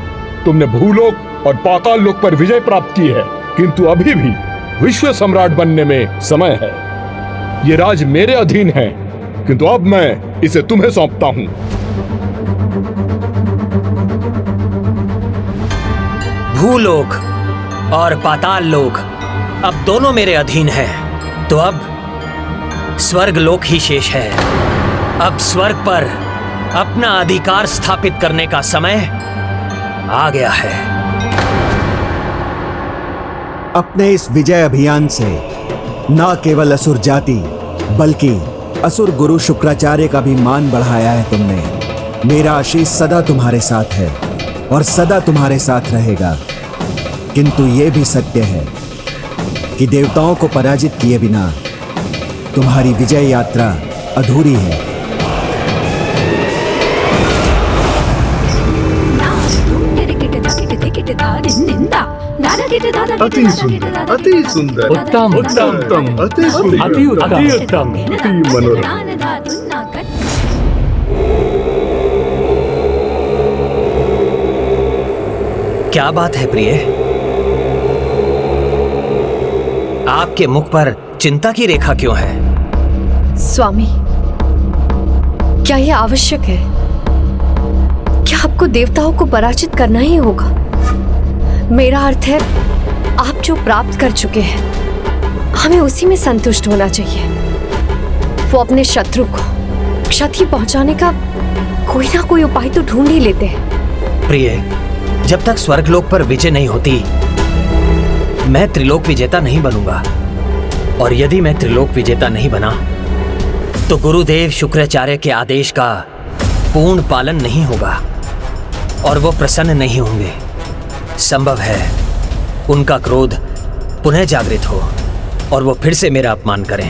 तुमने भूलोक और पाताल लोक पर विजय प्राप्त की है, किंतु अभी भी विश्व सम्राट बनने में समय है। ये राज मेरे अधीन है, किंतु अब मैं इसे तुम्हें सौंपता हूं। भूलोक और पाताल लोक अब दोनों मेरे अधीन है, तो अब स्वर्ग लोक ही शेष है। अब स्वर्ग पर अपना अधिकार स्थापित करने का समय आ गया है। अपने इस विजय अभियान से न केवल असुर जाति बल्कि असुर गुरु शुक्राचार्य का भी मान बढ़ाया है तुमने। मेरा आशीष सदा तुम्हारे साथ है और सदा तुम्हारे साथ रहेगा। किंतु यह भी सत्य है कि देवताओं को पराजित किए बिना तुम्हारी विजय यात्रा अधूरी है। अति सुंदर, अति सुंदर, उत्तम, उत्तम, अति सुंदर, अति उत्तम, अति उत्तम, अति मनोरम। क्या बात है प्रिय? आपके मुख पर चिंता की रेखा क्यों है? स्वामी, क्या यह आवश्यक है? क्या आपको देवताओं को पराजित करना ही होगा? मेरा अर्थ है, आप जो प्राप्त कर चुके हैं हमें उसी में संतुष्ट होना चाहिए। वो अपने शत्रु को क्षति पहुंचाने का कोई ना कोई उपाय तो ढूंढ ही लेते हैं। प्रिय, जब तक स्वर्गलोक पर विजय नहीं होती, मैं त्रिलोक विजेता नहीं बनूंगा। और यदि मैं त्रिलोक विजेता नहीं बना तो गुरुदेव शुक्राचार्य के आदेश का पूर्ण पालन नहीं होगा और वो प्रसन्न नहीं होंगे। संभव है उनका क्रोध पुनः जागृत हो और वो फिर से मेरा अपमान करें।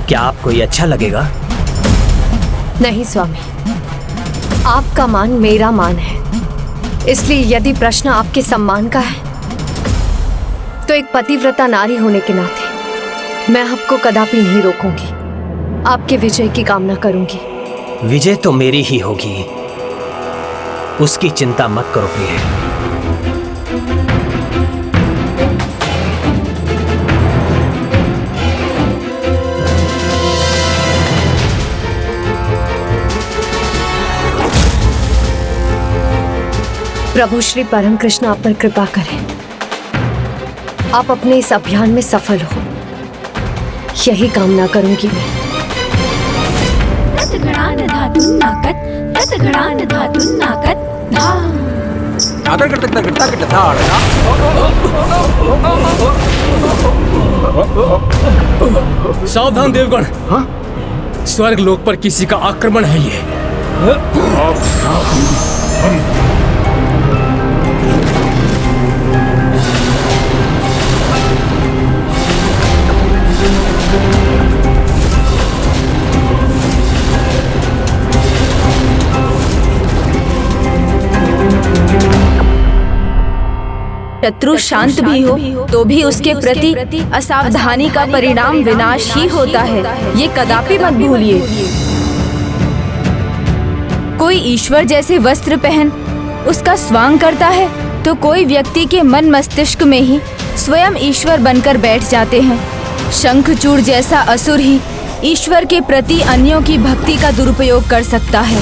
क्या आपको ये अच्छा लगेगा? नहीं स्वामी, आपका मान मेरा मान है, इसलिए यदि प्रश्न आपके सम्मान का है तो एक पतिव्रता नारी होने के नाते मैं आपको कदापि नहीं रोकूंगी। आपके विजय की कामना करूंगी। विजय तो मेरी ही होगी, उसकी चिंता मत करो प्रिय। प्रभु श्री परम कृष्ण आप पर कृपा करें, आप अपने इस अभियान में सफल हो, यही कामना करूंगी मैं। सावधान देवगण, स्वर्ग लोक पर किसी का आक्रमण है ये। शत्रु शांत भी हो तो भी उसके प्रति असावधानी का परिणाम विनाश ही होता है, ये कदापि मत भूलिए। कोई ईश्वर जैसे वस्त्र पहन उसका स्वांग करता है तो कोई व्यक्ति के मन मस्तिष्क में ही स्वयं ईश्वर बनकर बैठ जाते हैं। शंखचूड़ जैसा असुर ही ईश्वर के प्रति अन्यों की भक्ति का दुरुपयोग कर सकता है।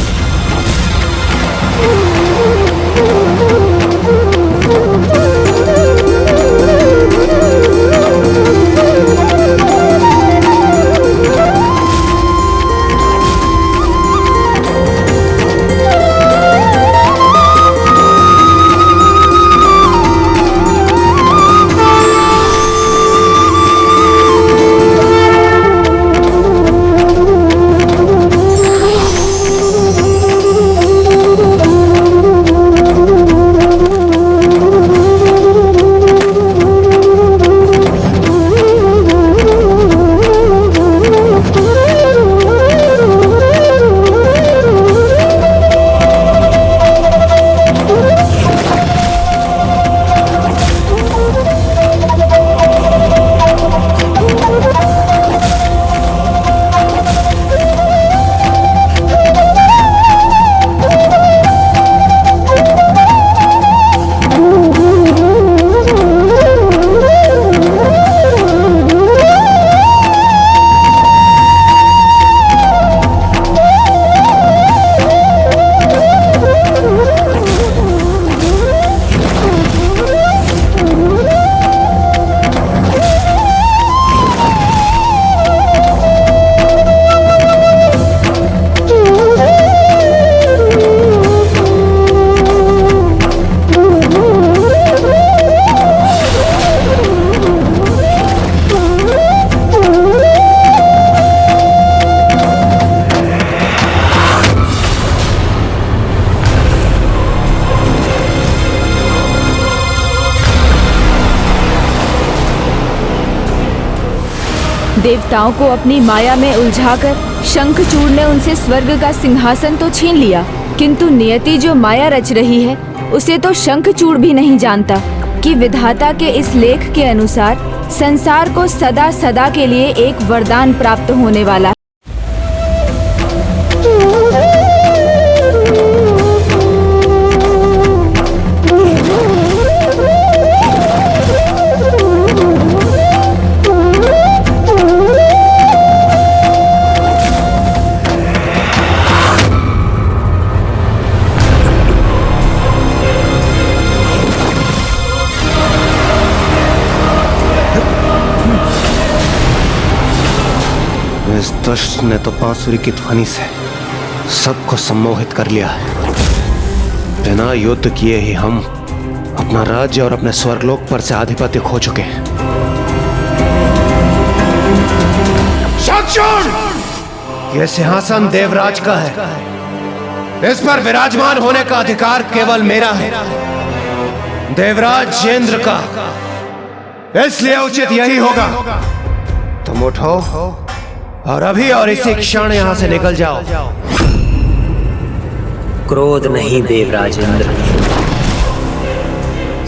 देवताओं को अपनी माया में उलझाकर शंखचूड़ ने उनसे स्वर्ग का सिंहासन तो छीन लिया, किंतु नियति जो माया रच रही है उसे तो शंखचूड़ भी नहीं जानता कि विधाता के इस लेख के अनुसार संसार को सदा सदा के लिए एक वरदान प्राप्त होने वाला है। इस दुष्ट ने तो बांसुरी की ध्वनि से सबको सम्मोहित कर लिया है। बिना युद्ध किए ही हम अपना राज्य और अपने स्वर्गलोक पर से आधिपत्य खो चुके हैं। शंखचूड़! यह सिंहासन देवराज का है। इस पर विराजमान होने का अधिकार केवल मेरा है, देवराज इंद्र का। इसलिए उचित यही होगा तुम उठो और अभी और इसी क्षण यहां से निकल जाओ। क्रोध नहीं देवराज इंद्र,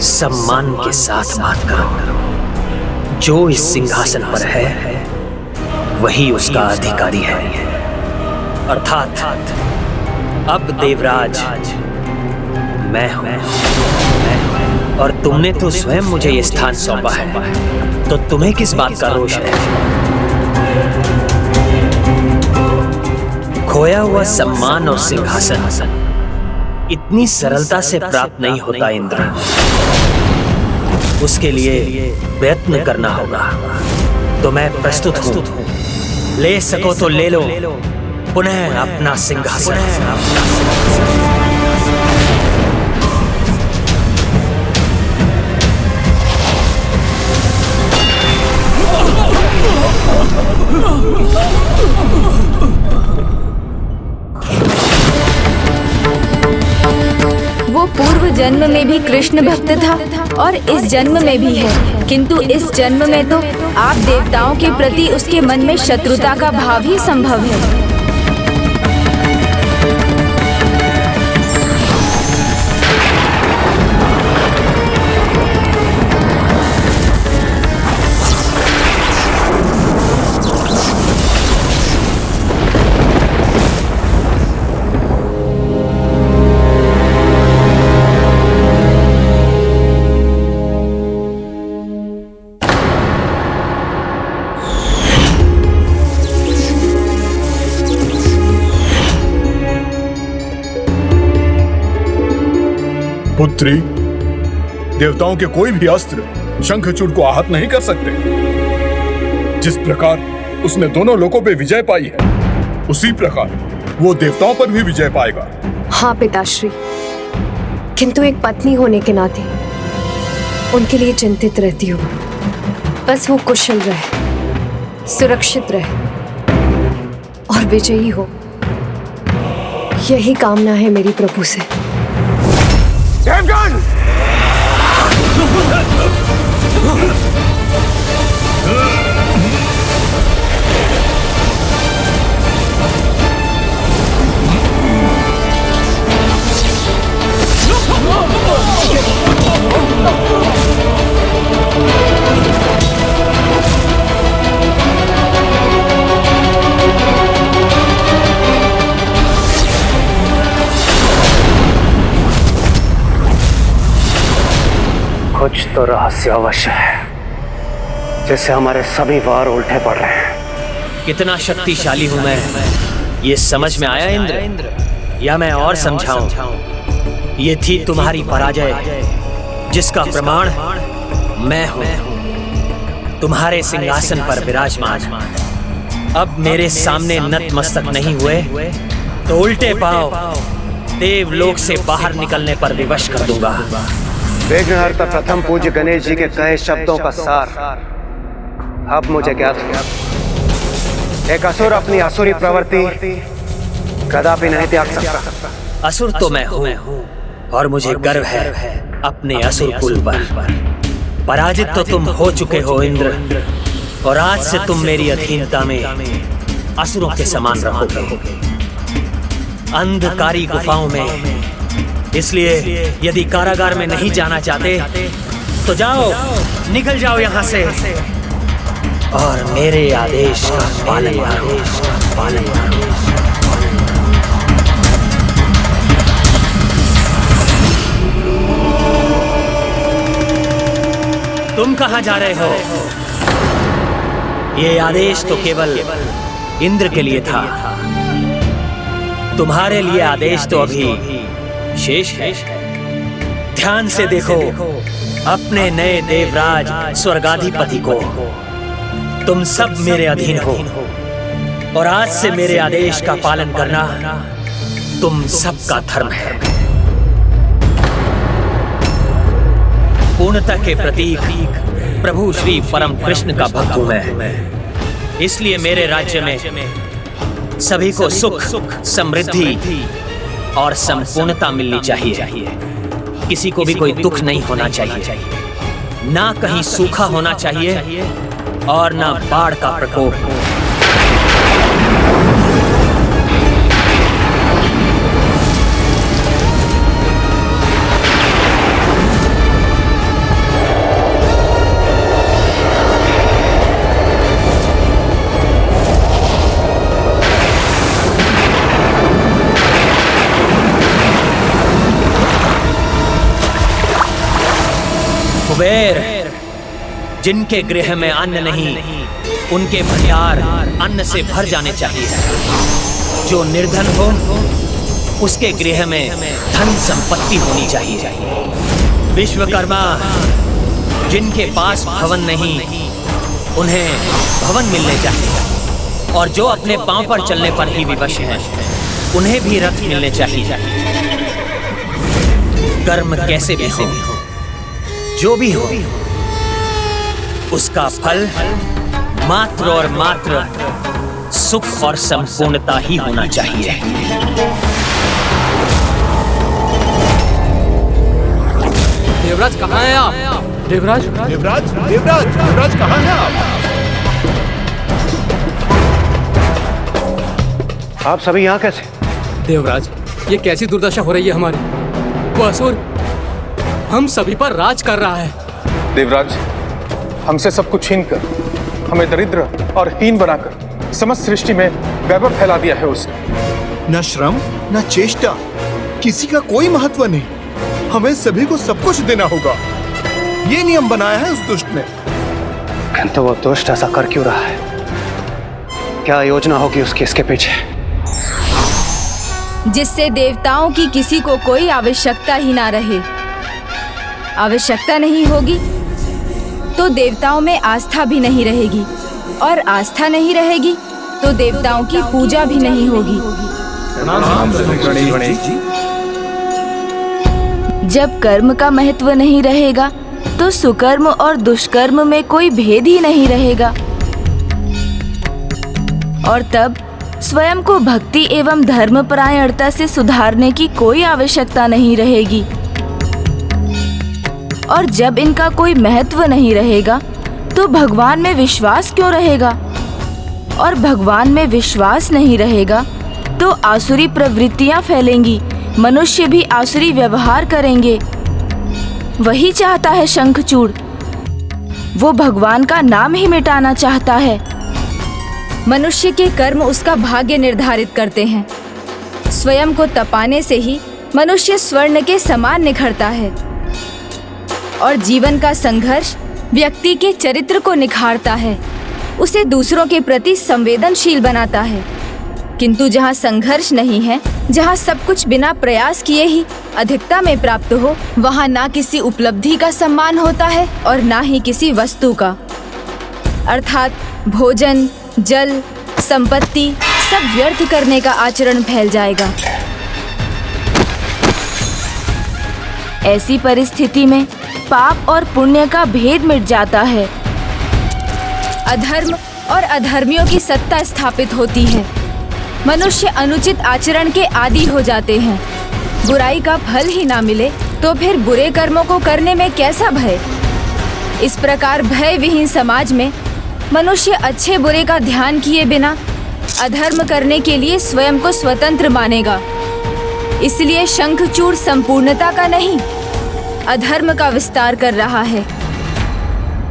सम्मान के साथ बात करो। जो इस सिंहासन पर है वही उसका अधिकारी है, अर्थात अब देवराज मैं हूं। और तुमने तो स्वयं मुझे ये स्थान सौंपा है, तो तुम्हें किस बात का रोष है? खोया हुआ सम्मान और सिंहासन इतनी सरलता से प्राप्त नहीं होता इंद्र। उसके लिए प्रयत्न करना होगा। तो मैं प्रस्तुत हूं। ले सको तो ले लो पुनः अपना सिंहासन। वो पूर्व जन्म में भी कृष्ण भक्त था और इस जन्म में भी है, किंतु इस जन्म में तो आप देवताओं के प्रति उसके मन में शत्रुता का भाव ही संभव है। पुत्री, देवताओं के कोई भी अस्त्र शंखचूड़ को आहत नहीं कर सकते। जिस प्रकार उसने दोनों लोकों पे विजय पाई है, उसी प्रकार वो देवताओं पर भी विजय पाएगा। हाँ पिताश्री, किंतु एक पत्नी होने के नाते उनके लिए चिंतित रहती हूँ। बस वो कुशल रहे, सुरक्षित रहे और विजयी हो, यही कामना है मेरी प्रभु से। देवगण! कुछ तो रहस्य अवश्य है, जैसे हमारे सभी वार उल्टे पड़ रहे हैं। कितना शक्तिशाली हूं मैं, ये समझ में आया इंद्र? या मैं और समझाऊं? ये थी तुम्हारी पराजय, जिसका प्रमाण मैं हूं, तुम्हारे सिंहासन पर विराजमान। अब मेरे सामने नतमस्तक नहीं हुए तो उल्टे पांव देवलोक से बाहर निकलने पर विवश कर दूंगा। विघ्नहर्ता प्रथम पूज्य गणेश जी के कहे शब्दों का सार अब मुझे ज्ञात हुआ। एक असुर अपनी असुरी प्रवृत्ति कदापि नहीं त्याग सकता। असुर तो मैं हूँ और मुझे गर्व है अपने असुर कुल पर। पराजित तो तुम हो चुके हो इंद्र, और आज से तुम मेरी अधीनता में असुरों के समान रहोगे, अंधकारी गुफाओं में। इसलिए यदि कारागार में नहीं जाना चाहते तो जाओ, निकल जाओ यहाँ से और मेरे आदेश का पालन करो। तुम कहाँ जा रहे हो? ये आदेश तो केवल इंद्र के लिए था, तुम्हारे लिए आदेश तो अभी शेष है। ध्यान से देखो अपने नए देवराज स्वर्गाधिपति को। तुम सब मेरे अधीन हो और आज से मेरे आदेश का पालन करना तुम सबका धर्म है। पूर्णता के प्रतीक प्रभु श्री परम कृष्ण का भक्त हूं मैं। इसलिए मेरे राज्य में सभी को सुख, समृद्धि और संपूर्णता मिलनी चाहिए। किसी को भी कोई दुख नहीं होना चाहिए, ना कहीं सूखा होना चाहिए और ना बाढ़ का प्रकोप। कुबेर, जिनके गृह में अन्न नहीं, उनके भंडार अन्न से भर जाने चाहिए। जो निर्धन हो, उसके गृह में धन संपत्ति होनी चाहिए। विश्वकर्मा, जिनके पास भवन नहीं, उन्हें भवन मिलने चाहिए। और जो अपने पांव पर चलने पर ही विवश हैं, उन्हें भी रथ मिलने चाहिए। कर्म कैसे भी हो, जो भी हो, उसका फल मात्र और मात्र सुख और संपूर्णता ही होना चाहिए। देवराज कहाँ हैं आप? देवराज, देवराज, देवराज, देवराज कहाँ हैं आप सभी यहाँ कैसे? देवराज, ये कैसी दुर्दशा हो रही है हमारी? वो असुर हम सभी पर राज कर रहा है। देवराज, हमसे सब कुछ छीन कर हमें दरिद्र और हीन बनाकर समस्त सृष्टि में वैभव फैला दिया है उसने। न श्रम न चेष्टा, किसी का कोई महत्व नहीं। हमें सभी को सब कुछ देना होगा, ये नियम बनाया है उस दुष्ट ने। किंतु वो दुष्ट ऐसा कर क्यों रहा है? क्या योजना होगी उसकी इसके पीछे, जिससे देवताओं की किसी को कोई आवश्यकता ही ना रहे? आवश्यकता नहीं होगी तो देवताओं में आस्था भी नहीं रहेगी, और आस्था नहीं रहेगी तो देवताओं की पूजा भी नहीं होगी। जब कर्म का महत्व नहीं रहेगा तो सुकर्म और दुष्कर्म में कोई भेद ही नहीं रहेगा, और तब स्वयं को भक्ति एवं धर्मपरायणता से सुधारने की कोई आवश्यकता नहीं रहेगी। और जब इनका कोई महत्व नहीं रहेगा तो भगवान में विश्वास क्यों रहेगा? और भगवान में विश्वास नहीं रहेगा तो आसुरी प्रवृत्तियां फैलेंगी, मनुष्य भी आसुरी व्यवहार करेंगे। वही चाहता है शंखचूड़, वो भगवान का नाम ही मिटाना चाहता है। मनुष्य के कर्म उसका भाग्य निर्धारित करते हैं। स्वयं को तपाने से ही मनुष्य स्वर्ण के समान निखरता है, और जीवन का संघर्ष व्यक्ति के चरित्र को निखारता है, उसे दूसरों के प्रति संवेदनशील बनाता है। किंतु जहाँ संघर्ष नहीं है, जहाँ सब कुछ बिना प्रयास किए ही अधिकता में प्राप्त हो, वहाँ ना किसी उपलब्धि का सम्मान होता है और ना ही किसी वस्तु का। अर्थात भोजन, जल, संपत्ति सब व्यर्थ करने का आचरण फैल जाएगा। ऐसी परिस्थिति में पाप और पुण्य का भेद मिट जाता है। अधर्म और अधर्मियों की सत्ता स्थापित होती है। मनुष्य अनुचित आचरण के आदी हो जाते हैं। बुराई का फल ही ना मिले तो फिर बुरे कर्मों को करने में कैसा भय? इस प्रकार भय विहीन समाज में मनुष्य अच्छे बुरे का ध्यान किए बिना अधर्म करने के लिए स्वयं को स्वतंत्र मानेगा। इसलिए शंखचूड़ संपूर्णता का नहीं, अधर्म का विस्तार कर रहा है,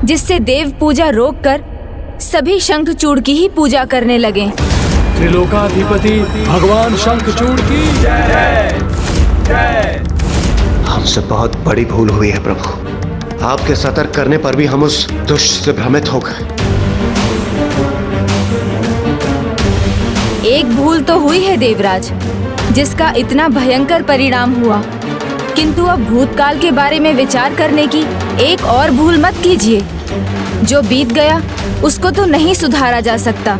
जिससे देव पूजा रोककर सभी शंखचूड़ की ही पूजा करने लगे। त्रिलोकाधिपति भगवान शंखचूड़ की जय। हमसे बहुत बड़ी भूल हुई है प्रभु। आपके सतर्क करने पर भी हम उस दुष्ट से भ्रमित हो गए। एक भूल तो हुई है देवराज, जिसका इतना भयंकर परिणाम हुआ, किंतु अब भूतकाल के बारे में विचार करने की एक और भूल मत कीजिए। जो बीत गया उसको तो नहीं सुधारा जा सकता,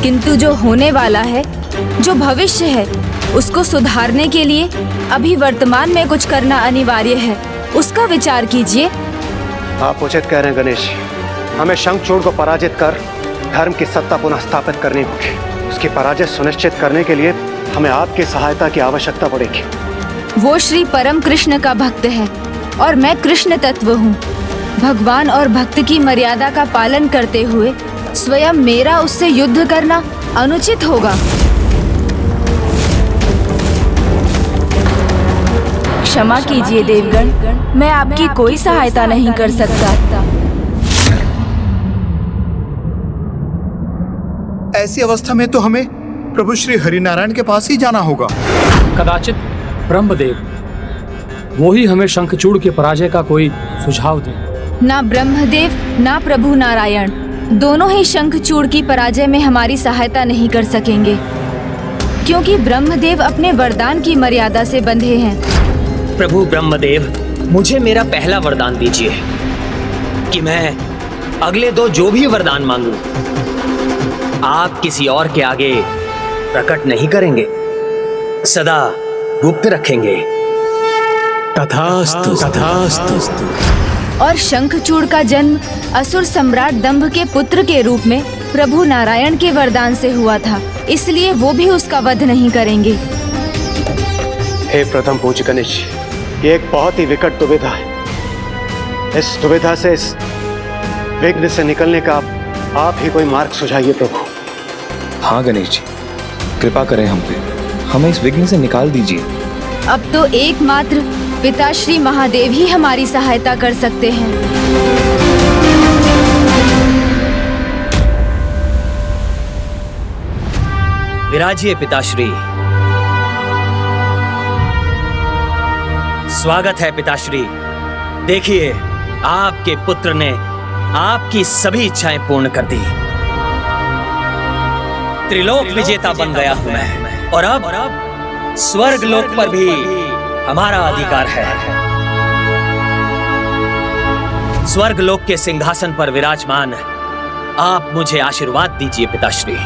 किंतु जो होने वाला है, जो भविष्य है, उसको सुधारने के लिए अभी वर्तमान में कुछ करना अनिवार्य है। उसका विचार कीजिए। आप उचित कह रहे हैं गणेश। हमें शंखचूड़ को पराजित कर धर्म की सत्ता पुनः स्थापित करनी होगी। उसकी पराजय सुनिश्चित करने के लिए हमें आपकी सहायता की आवश्यकता पड़ेगी। वो श्री परम कृष्ण का भक्त है और मैं कृष्ण तत्व हूँ। भगवान और भक्त की मर्यादा का पालन करते हुए स्वयं मेरा उससे युद्ध करना अनुचित होगा। क्षमा कीजिए देवगण, मैं आपकी कोई सहायता नहीं कर सकता। ऐसी अवस्था में तो हमें प्रभु श्री हरिनारायण के पास ही जाना होगा। कदाचित ब्रह्मदेव वो ही हमें शंखचूड़ के पराजय का कोई सुझाव दें। ना ब्रह्मदेव ना प्रभु नारायण, दोनों ही शंखचूड़ की पराजय में हमारी सहायता नहीं कर सकेंगे, क्योंकि ब्रह्मदेव अपने वरदान की मर्यादा से बंधे हैं। प्रभु ब्रह्मदेव, मुझे मेरा पहला वरदान दीजिए कि मैं अगले दो जो भी वरदान मांगूं, आप किसी और के आगे प्रकट नहीं करेंगे, सदा गुप्त रखेंगे। तथास्तु तथास्तु। और शंखचूड़ का जन्म असुर सम्राट दंभ के पुत्र के रूप में प्रभु नारायण के वरदान से हुआ था, इसलिए वो भी उसका वध नहीं करेंगे। हे प्रथम पूज्य गणेश, ये एक बहुत ही विकट दुविधा है। इस दुविधा से, इस विघ्न से निकलने का आप ही कोई मार्ग सुझाइए प्रभु। हाँ गणेश जी, कृपा करें हम पे, हमें इस विघ्न से निकाल दीजिए। अब तो एकमात्र पिताश्री महादेव ही हमारी सहायता कर सकते हैं। विराजिए पिताश्री। स्वागत है पिताश्री। देखिए, आपके पुत्र ने आपकी सभी इच्छाएं पूर्ण कर दी। त्रिलोक विजेता बन गया हूं मैं, और अब स्वर्ग लोक पर भी हमारा अधिकार है। स्वर्ग लोक के सिंहासन पर विराजमान आप मुझे आशीर्वाद दीजिए पिताश्री।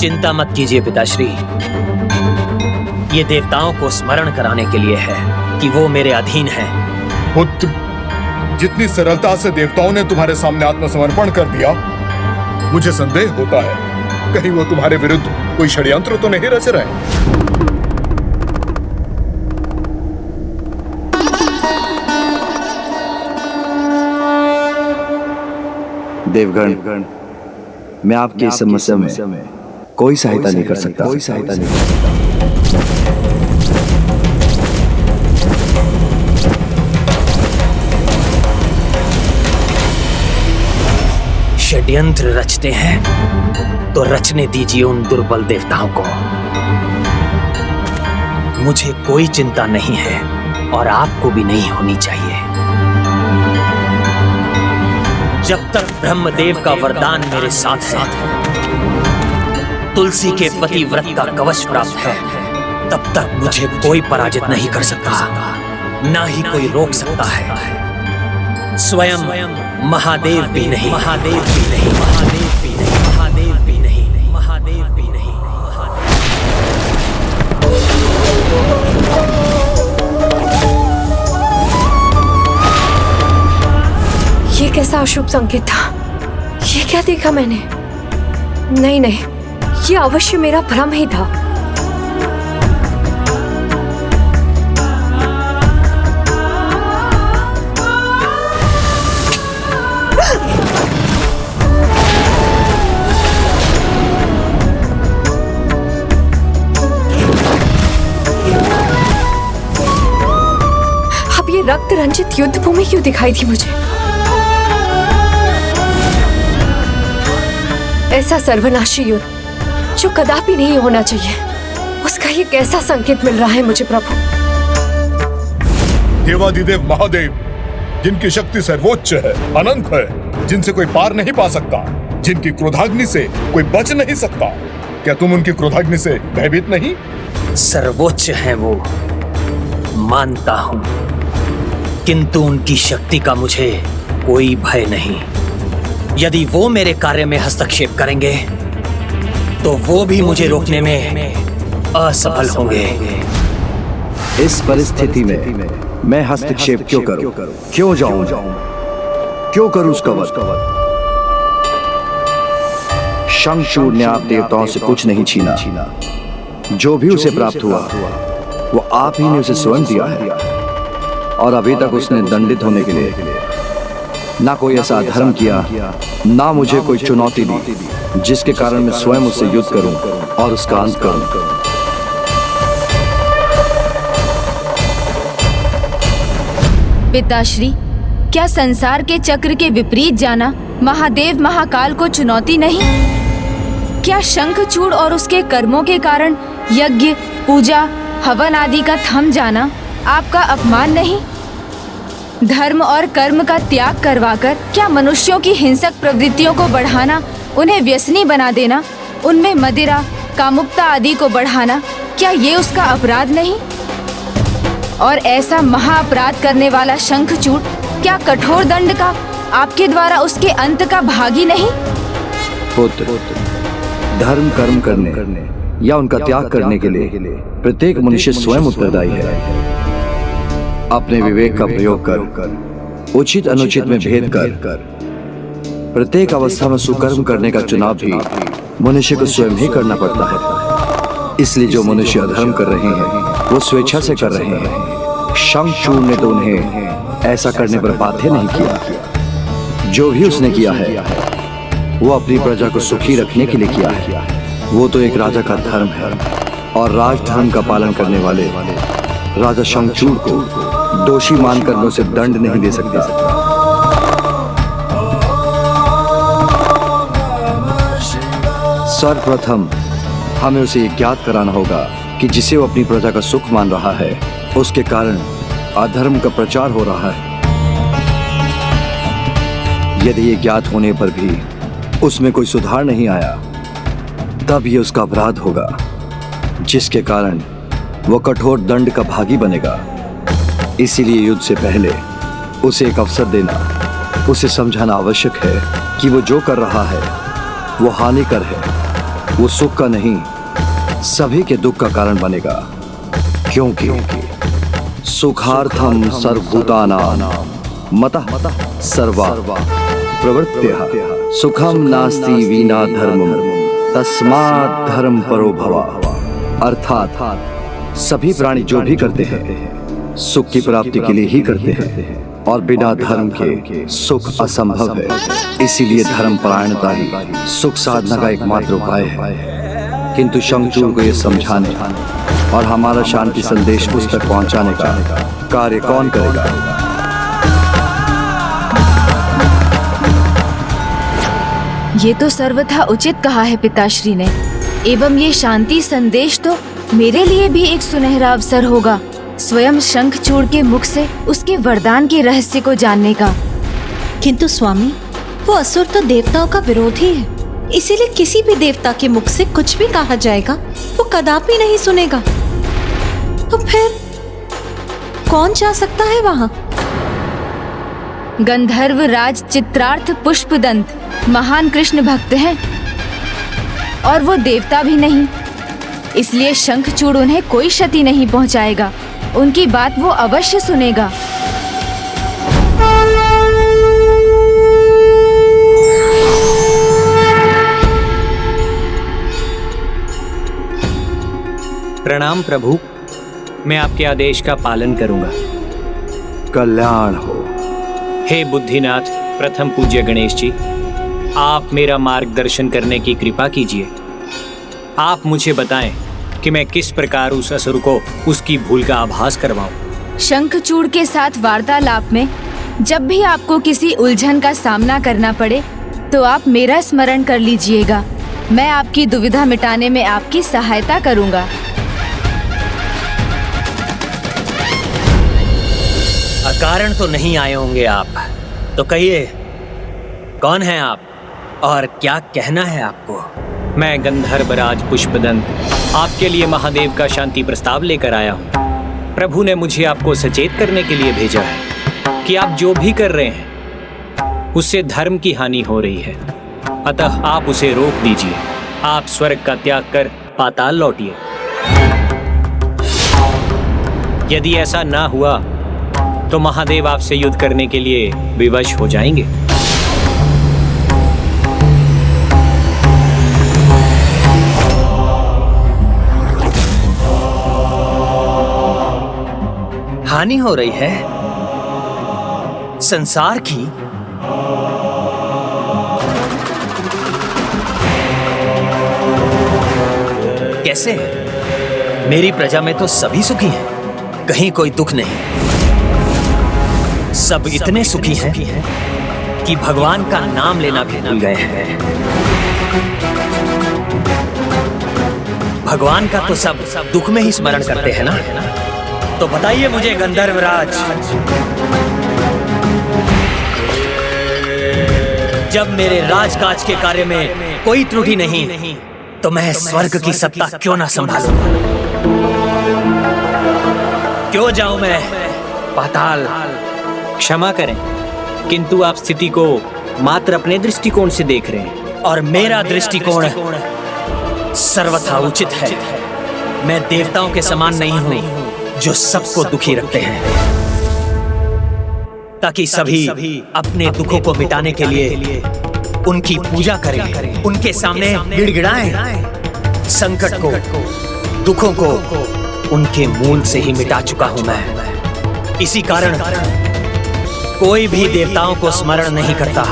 चिंता मत कीजिए पिताश्री, ये देवताओं को स्मरण कराने के लिए है कि वो मेरे अधीन हैं। पुत्र, जितनी सरलता से देवताओं ने तुम्हारे सामने आत्मसमर्पण कर दिया, मुझे संदेह होता है कहीं वो तुम्हारे विरुद्ध कोई षड्यंत्र तो नहीं रच रहे। देवगण, मैं आपकी इस समस्या में कोई सहायता नहीं कर सकता। षड्यंत्र रचते हैं तो रचने दीजिए उन दुर्बल देवताओं को। मुझे कोई चिंता नहीं है और आपको भी नहीं होनी चाहिए। जब तक ब्रह्मदेव का वरदान मेरे साथ है, तुलसी के पतिव्रत का कवच प्राप्त है, तब तक मुझे कोई पराजित नहीं कर सकता, ना ही कोई रोक सकता है। स्वयं महादेव भी नहीं, महादेव भी नहीं, महादेव भी नहीं, महादेव भी नहीं, महादेव भी नहीं। अशुभ संकेत था। ये क्या देखा मैंने? नहीं नहीं, ये अवश्य मेरा भ्रम ही था। अब ये रक्त रंजित युद्ध भूमि क्यों दिखाई थी मुझे? ऐसा सर्वनाशी युद्ध जो कदापि नहीं होना चाहिए, उसका ये कैसा संकेत मिल रहा है मुझे प्रभु? देवाधिदेव महादेव, जिनकी शक्ति सर्वोच्च है, अनंत है, जिनसे कोई पार नहीं पा सकता, जिनकी क्रोधाग्नि से कोई बच नहीं सकता, क्या तुम उनकी क्रोधाग्नि से भयभीत नहीं? सर्वोच्च है वो, मानता हूं, किंतु उनकी शक्ति का मुझे कोई भय नहीं। यदि वो मेरे कार्य में हस्तक्षेप करेंगे तो वो भी मुझे रोकने में असफल होंगे। इस परिस्थिति में मैं हस्तक्षेप क्यों करूं? क्यों जाऊं? क्यों करूं उसका वध? शंखचूड़ ने आप देवताओं से कुछ नहीं छीना। जो भी उसे प्राप्त हुआ वो आप ही ने उसे स्वयं दिया है, और अभी तक उसने दंडित होने के लिए ना कोई ऐसा अधर्म किया, ना मुझे कोई चुनौती दी जिसके कारण मैं स्वयं उससे युद्ध करूं और उसका अंत करूं। पिताश्री, क्या संसार के चक्र के विपरीत जाना महादेव महाकाल को चुनौती नहीं? क्या शंखचूड़ और उसके कर्मों के कारण यज्ञ, पूजा, हवन आदि का थम जाना आपका अपमान नहीं? धर्म और कर्म का त्याग करवाकर क्या मनुष्यों की हिंसक प्रवृत्तियों को बढ़ाना, उन्हें व्यसनी बना देना, उनमें मदिरा, कामुकता आदि को बढ़ाना, क्या ये उसका अपराध नहीं? और ऐसा महाअपराध करने वाला शंखचूड़ क्या कठोर दंड का आपके द्वारा उसके अंत का भागी नहीं? पुत्र, धर्म कर्म करने या उनका त्याग करने के लिए प्रत्येक मनुष्य स्वयं उत्तरदायी है। अपने विवेक का प्रयोग कर, उचित अनुचित में भेद कर, प्रत्येक अवस्था में सुकर्म करने का चुनाव भी मनुष्य को स्वयं ही करना पड़ता है। इसलिए जो मनुष्य अधर्म कर रहे हैं वो स्वेच्छा से कर रहे हैं। शंखचूड़ ने तो उन्हें ऐसा करने पर बाध्य नहीं किया। जो भी उसने किया है वो अपनी प्रजा को सुखी रखने के लिए किया है। वो तो एक राजा का धर्म है, और राजधर्म का पालन करने वाले राजा शंखचूड़ को दोषी मानकर मैं उसे दंड नहीं दे सकता। सर्वप्रथम हमें उसे यह ज्ञात कराना होगा कि जिसे वो अपनी प्रजा का सुख मान रहा है उसके कारण अधर्म का प्रचार हो रहा है। यदि ये ज्ञात होने पर भी उसमें कोई सुधार नहीं आया, तब ये उसका अपराध होगा, जिसके कारण वो कठोर दंड का भागी बनेगा। इसीलिए युद्ध से पहले उसे एक अवसर देना, उसे समझाना आवश्यक है कि वो जो कर रहा है वो हानिकर है, वो सुख का नहीं सभी के दुख का कारण बनेगा। क्योंकि सुखार्थम सर्वभूतानां मतः सर्वा प्रवृत्त्यः सुखम नास्ति विना धर्मम् तस्मात् धर्म परो भवा। अर्थात सभी प्राणी जो भी करते हैं सुख की प्राप्ति के लिए ही करते हैं, और बिना धर्म के सुख असंभव है। इसीलिए धर्म परायणता ही सुख साधना का एकमात्र उपाय है। किंतु शंखचूड़ को यह समझाने और हमारा शांति संदेश उस तक पहुंचाने का कार्य कौन करेगा? ये तो सर्वथा उचित कहा है पिताश्री ने, एवं ये शांति संदेश तो मेरे लिए भी एक सुनहरा अवसर होगा स्वयं शंखचूड़ के मुख से उसके वरदान के रहस्य को जानने का। किंतु स्वामी, वो असुर तो देवताओं का विरोधी है, इसीलिए किसी भी देवता के मुख से कुछ भी कहा जाएगा वो कदापि नहीं सुनेगा। तो फिर कौन जा सकता है वहाँ? गंधर्व राज चित्रार्थ पुष्पदंत महान कृष्ण भक्त हैं, और वो देवता भी नहीं, इसलिए शंखचूड़ उन्हें कोई क्षति नहीं पहुंचाएगा। उनकी बात वो अवश्य सुनेगा। प्रणाम प्रभु, मैं आपके आदेश का पालन करूंगा। कल्याण हो। हे बुद्धिनाथ प्रथम पूज्य गणेश जी, आप मेरा मार्गदर्शन करने की कृपा कीजिए। आप मुझे बताएं कि मैं किस प्रकार उस असुर को उसकी भूल का आभास करवाऊं। शंखचूड़ के साथ वार्तालाप में जब भी आपको किसी उलझन का सामना करना पड़े तो आप मेरा स्मरण कर लीजिएगा। मैं आपकी दुविधा मिटाने में आपकी सहायता करूंगा। अकारण तो नहीं आए होंगे आप, तो कहिए कौन हैं आप और क्या कहना है आपको? मैं गंधर्वराज पुष्पदंत आपके लिए महादेव का शांति प्रस्ताव लेकर आया हूँ। प्रभु ने मुझे आपको सचेत करने के लिए भेजा है कि आप जो भी कर रहे हैं उससे धर्म की हानि हो रही है, अतः आप उसे रोक दीजिए। आप स्वर्ग का त्याग कर पाताल लौटिए। यदि ऐसा ना हुआ तो महादेव आपसे युद्ध करने के लिए विवश हो जाएंगे। हानि हो रही है संसार की? कैसे? मेरी प्रजा में तो सभी सुखी हैं, कहीं कोई दुख नहीं। सब इतने सुखी हैं कि भगवान का नाम लेना भी भूल गए हैं। भगवान का तो सब दुख में ही स्मरण करते हैं ना। तो बताइए मुझे गंधर्वराज, जब मेरे राजकाज के कार्य में कोई त्रुटि नहीं तो मैं स्वर्ग की सत्ता क्यों ना संभालूं? क्यों जाऊं मैं पाताल? क्षमा करें, किंतु आप स्थिति को मात्र अपने दृष्टिकोण से देख रहे हैं और मेरा दृष्टिकोण सर्वथा उचित है। मैं देवताओं के समान नहीं हूं जो सबको दुखी रखते हैं, ताकि सभी अपने दुखों को मिटाने के लिए उनकी पूजा करें, उनके सामने गिड़गिड़ाएं। संकट को, दुखों को उनके मूल से ही मिटा चुका हूं मैं। इसी कारण कोई भी देवताओं को स्मरण नहीं करता।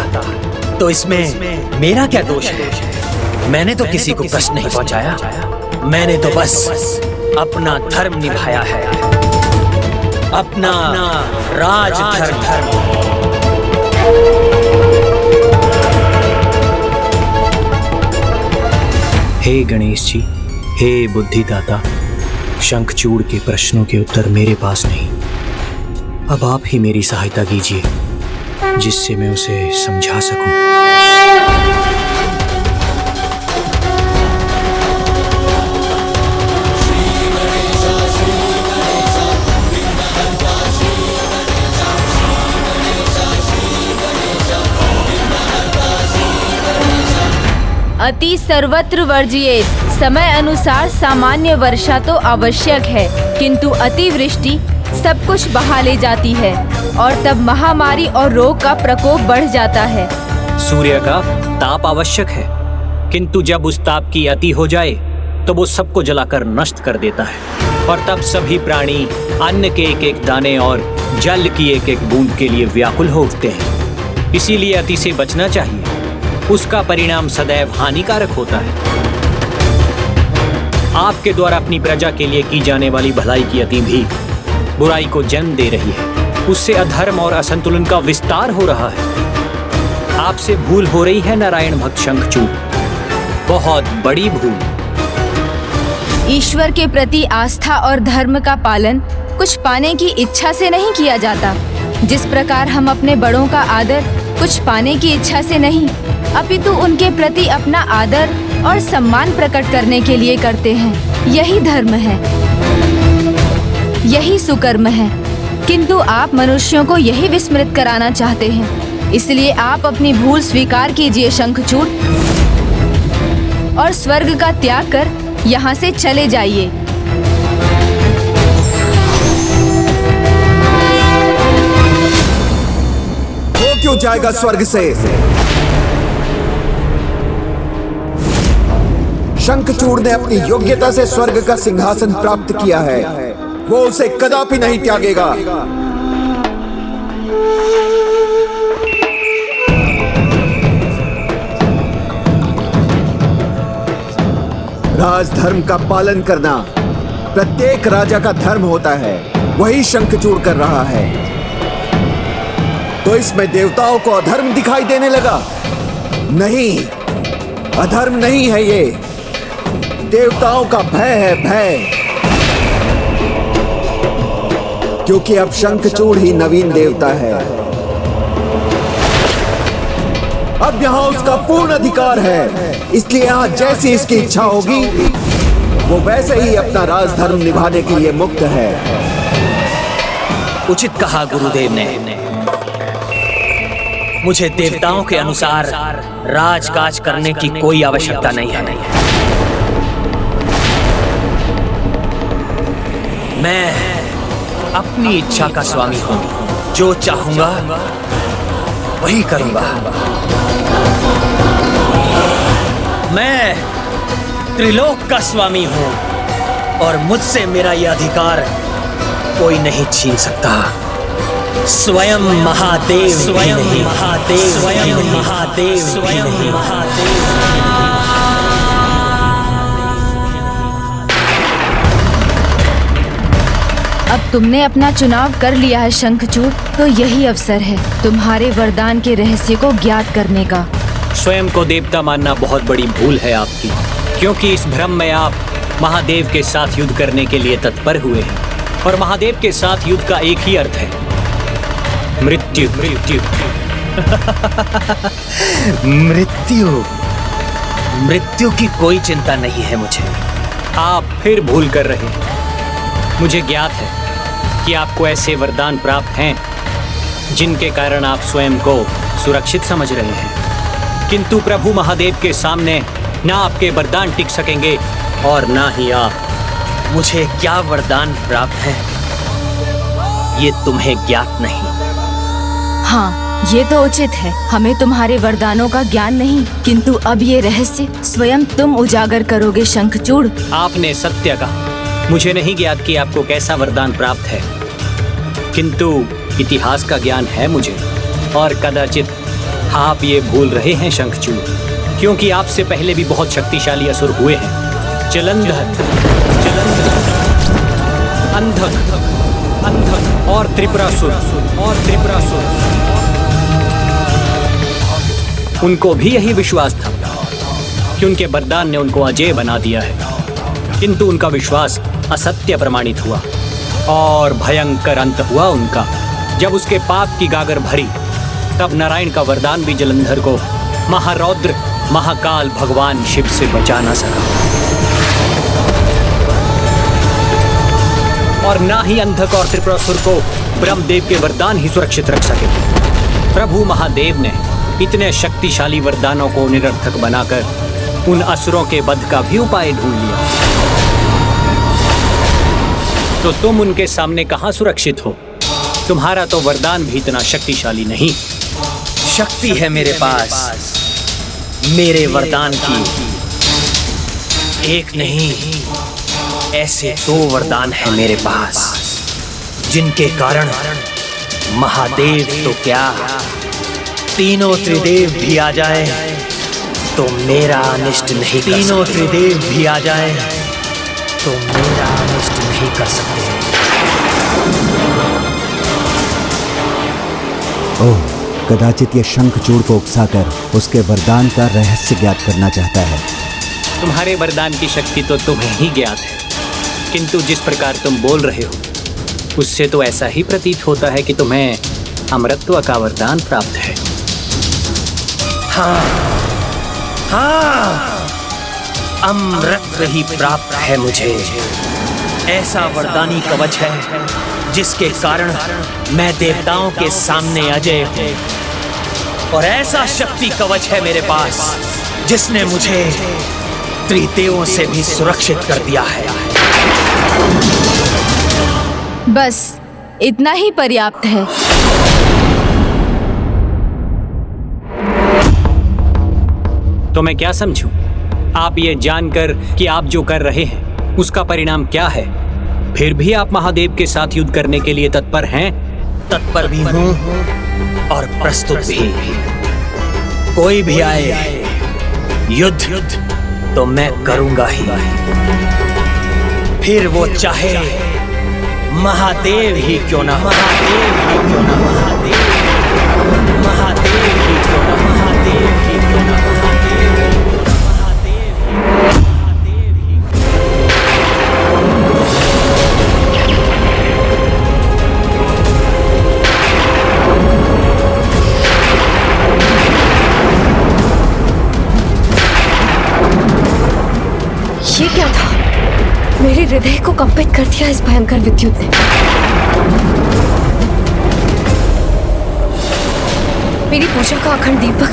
तो इसमें मेरा क्या दोष है? मैंने तो किसी को कष्ट नहीं पहुंचाया, मैंने तो बस अपना धर्म निभाया है, अपना राज धर्म। हे गणेश जी, हे बुद्धिदाता, शंखचूड़ के प्रश्नों के उत्तर मेरे पास नहीं। अब आप ही मेरी सहायता कीजिए जिससे मैं उसे समझा सकूं। अति सर्वत्र वर्जिए। समय अनुसार सामान्य वर्षा तो आवश्यक है, किंतु अतिवृष्टि सब कुछ बहा ले जाती है और तब महामारी और रोग का प्रकोप बढ़ जाता है। सूर्य का ताप आवश्यक है, किंतु जब उस ताप की अति हो जाए तो वो सबको जलाकर नष्ट कर देता है और तब सभी प्राणी अन्न के एक एक दाने और जल की एक एक बूंद के लिए व्याकुल हो उठते हैं। इसीलिए अति से बचना चाहिए, उसका परिणाम सदैव हानिकारक होता है। आपके द्वारा अपनी प्रजा के लिए की जाने वाली भलाई की अति भी बुराई को जन्म दे रही है, उससे अधर्म और असंतुलन का विस्तार हो रहा है। आपसे भूल हो रही है नारायण भक्त शंखचूड़, बहुत बड़ी भूल। ईश्वर के प्रति आस्था और धर्म का पालन कुछ पाने की इच्छा से नहीं किया जाता। जिस प्रकार हम अपने बड़ों का आदर कुछ पाने की इच्छा से नहीं, अपितु उनके प्रति अपना आदर और सम्मान प्रकट करने के लिए करते हैं। यही धर्म है, यही सुकर्म है। किंतु आप मनुष्यों को यही विस्मृत कराना चाहते हैं। इसलिए आप अपनी भूल स्वीकार कीजिए शंखचूड़, और स्वर्ग का त्याग कर यहाँ से चले जाइए। वो क्यों जाएगा स्वर्ग से? शंखचूड़ ने अपनी योग्यता से स्वर्ग का सिंहासन प्राप्त किया है, वो उसे कदापि नहीं त्यागेगा। राजधर्म का पालन करना प्रत्येक राजा का धर्म होता है, वही शंखचूड़ कर रहा है। तो इसमें देवताओं को अधर्म दिखाई देने लगा? नहीं, अधर्म नहीं है ये, देवताओं का भय है, भय। क्योंकि अब शंखचूड़ ही नवीन देवता है, अब यहां उसका पूर्ण अधिकार है। इसलिए यहां जैसी इसकी इच्छा होगी वो वैसे ही अपना राजधर्म निभाने के लिए मुक्त है। उचित कहा गुरुदेव ने। मुझे देवताओं के अनुसार राजकाज करने की कोई आवश्यकता नहीं है। मैं अपनी इच्छा का स्वामी हूं, जो चाहूंगा वही करूंगा। मैं त्रिलोक का स्वामी हूं और मुझसे मेरा यह अधिकार कोई नहीं छीन सकता। स्वयं महादेव, स्वयं महादेव, स्वयं महादेव, स्वयं महादेव। अब तुमने अपना चुनाव कर लिया है शंखचूड़, तो यही अवसर है तुम्हारे वरदान के रहस्य को ज्ञात करने का। स्वयं को देवता मानना बहुत बड़ी भूल है आपकी, क्योंकि इस भ्रम में आप महादेव के साथ युद्ध करने के लिए तत्पर हुए हैं। और महादेव के साथ युद्ध का एक ही अर्थ है, मृत्यु। मृत्यु मृत्यु मृत्यु की कोई चिंता नहीं है मुझे। आप फिर भूल कर रहे हैं। मुझे ज्ञात है कि आपको ऐसे वरदान प्राप्त हैं जिनके कारण आप स्वयं को सुरक्षित समझ रहे हैं, किंतु प्रभु महादेव के सामने ना आपके वरदान टिक सकेंगे और ना ही आप। मुझे क्या वरदान प्राप्त है ये तुम्हें ज्ञात नहीं। हाँ, ये तो उचित है, हमें तुम्हारे वरदानों का ज्ञान नहीं, किंतु अब ये रहस्य स्वयं तुम उजागर करोगे शंखचूड़। आपने सत्य कहा, मुझे नहीं ज्ञात कि आपको कैसा वरदान प्राप्त है, किंतु इतिहास का ज्ञान है मुझे। और कदाचित आप ये भूल रहे हैं शंखचूड़, क्योंकि आपसे पहले भी बहुत शक्तिशाली असुर हुए हैं। जलंधर, अंधक, अंधक और त्रिपुरासुर, उनको भी यही विश्वास था कि उनके वरदान ने उनको अजेय बना दिया है, किंतु उनका विश्वास असत्य प्रमाणित हुआ और भयंकर अंत हुआ उनका। जब उसके पाप की गागर भरी, तब नारायण का वरदान भी जलंधर को महारौद्र महाकाल भगवान शिव से बचा ना सका, और ना ही अंधक और त्रिपुरासुर को ब्रह्मदेव के वरदान ही सुरक्षित रख सके। प्रभु महादेव ने इतने शक्तिशाली वरदानों को निरर्थक बनाकर उन असुरों के वध का भी उपाय ढूंढ लिया। तो तुम उनके सामने कहां सुरक्षित हो? तुम्हारा तो वरदान भी इतना शक्तिशाली नहीं। शक्ति है मेरे पास, मेरे वरदान की एक नहीं, ऐसे 2 वरदान है मेरे पास, जिनके कारण महादेव तो क्या, तीनों त्रिदेव भी आ जाए तो मेरा अनिष्ट नहीं कर सकते। तीनों त्रिदेव भी आ जाए तो मेरा अनिष्ट नहीं कर सकते। ओह, कदाचित यह शंखचूड़ को उकसाकर उसके वरदान का रहस्य ज्ञात करना चाहता है। तुम्हारे वरदान की शक्ति तो तुम्हें ही ज्ञात है, किंतु जिस प्रकार तुम बोल रहे हो उससे तो ऐसा ही प्रतीत होता है कि तुम्हें अमरत्व का वरदान प्राप्त है। हाँ, हाँ, अमरत्व ही प्राप्त है मुझे। ऐसा वरदानी कवच है जिसके कारण मैं देवताओं के सामने अजय हूँ, और ऐसा शक्ति कवच है मेरे पास जिसने मुझे त्रिदेवों से भी सुरक्षित कर दिया है। बस इतना ही पर्याप्त है। तो मैं क्या समझूं? आप ये जानकर कि आप जो कर रहे हैं उसका परिणाम क्या है, फिर भी आप महादेव के साथ युद्ध करने के लिए तत्पर हैं? तत्पर भी हूँ और प्रस्तुत भी। कोई भी आए युद्ध तो मैं करूंगा ही, फिर वो चाहे महादेव ही क्यों ना, महादेव ही क्यों ना, महादेव ही क्यों ना, महादेव ही क्यों ना, ये क्या था? मेरे हृदय को कंपित कर दिया इस भयंकर विद्युत ने। मेरी पूजा का अखंड दीपक,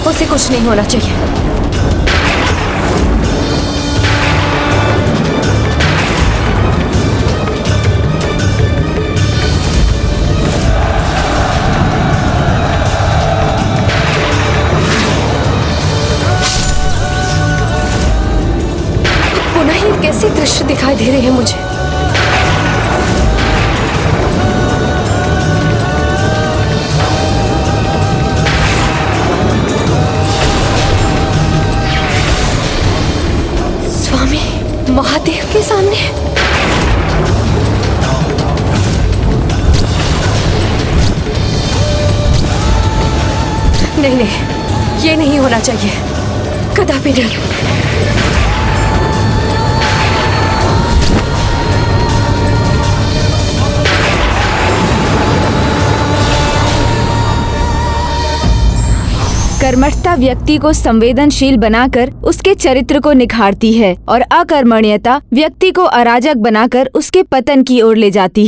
उसे कुछ नहीं होना चाहिए। कैसे दृश्य दिखाई दे रहे हैं मुझे। स्वामी महादेव के सामने। नहीं नहीं, ये नहीं होना चाहिए, कदापि नहीं। कर्मठता व्यक्ति को संवेदनशील बनाकर उसके चरित्र को निखारती है और अकर्मण्यता व्यक्ति को अराजक बनाकर उसके पतन की ओर ले जाती है।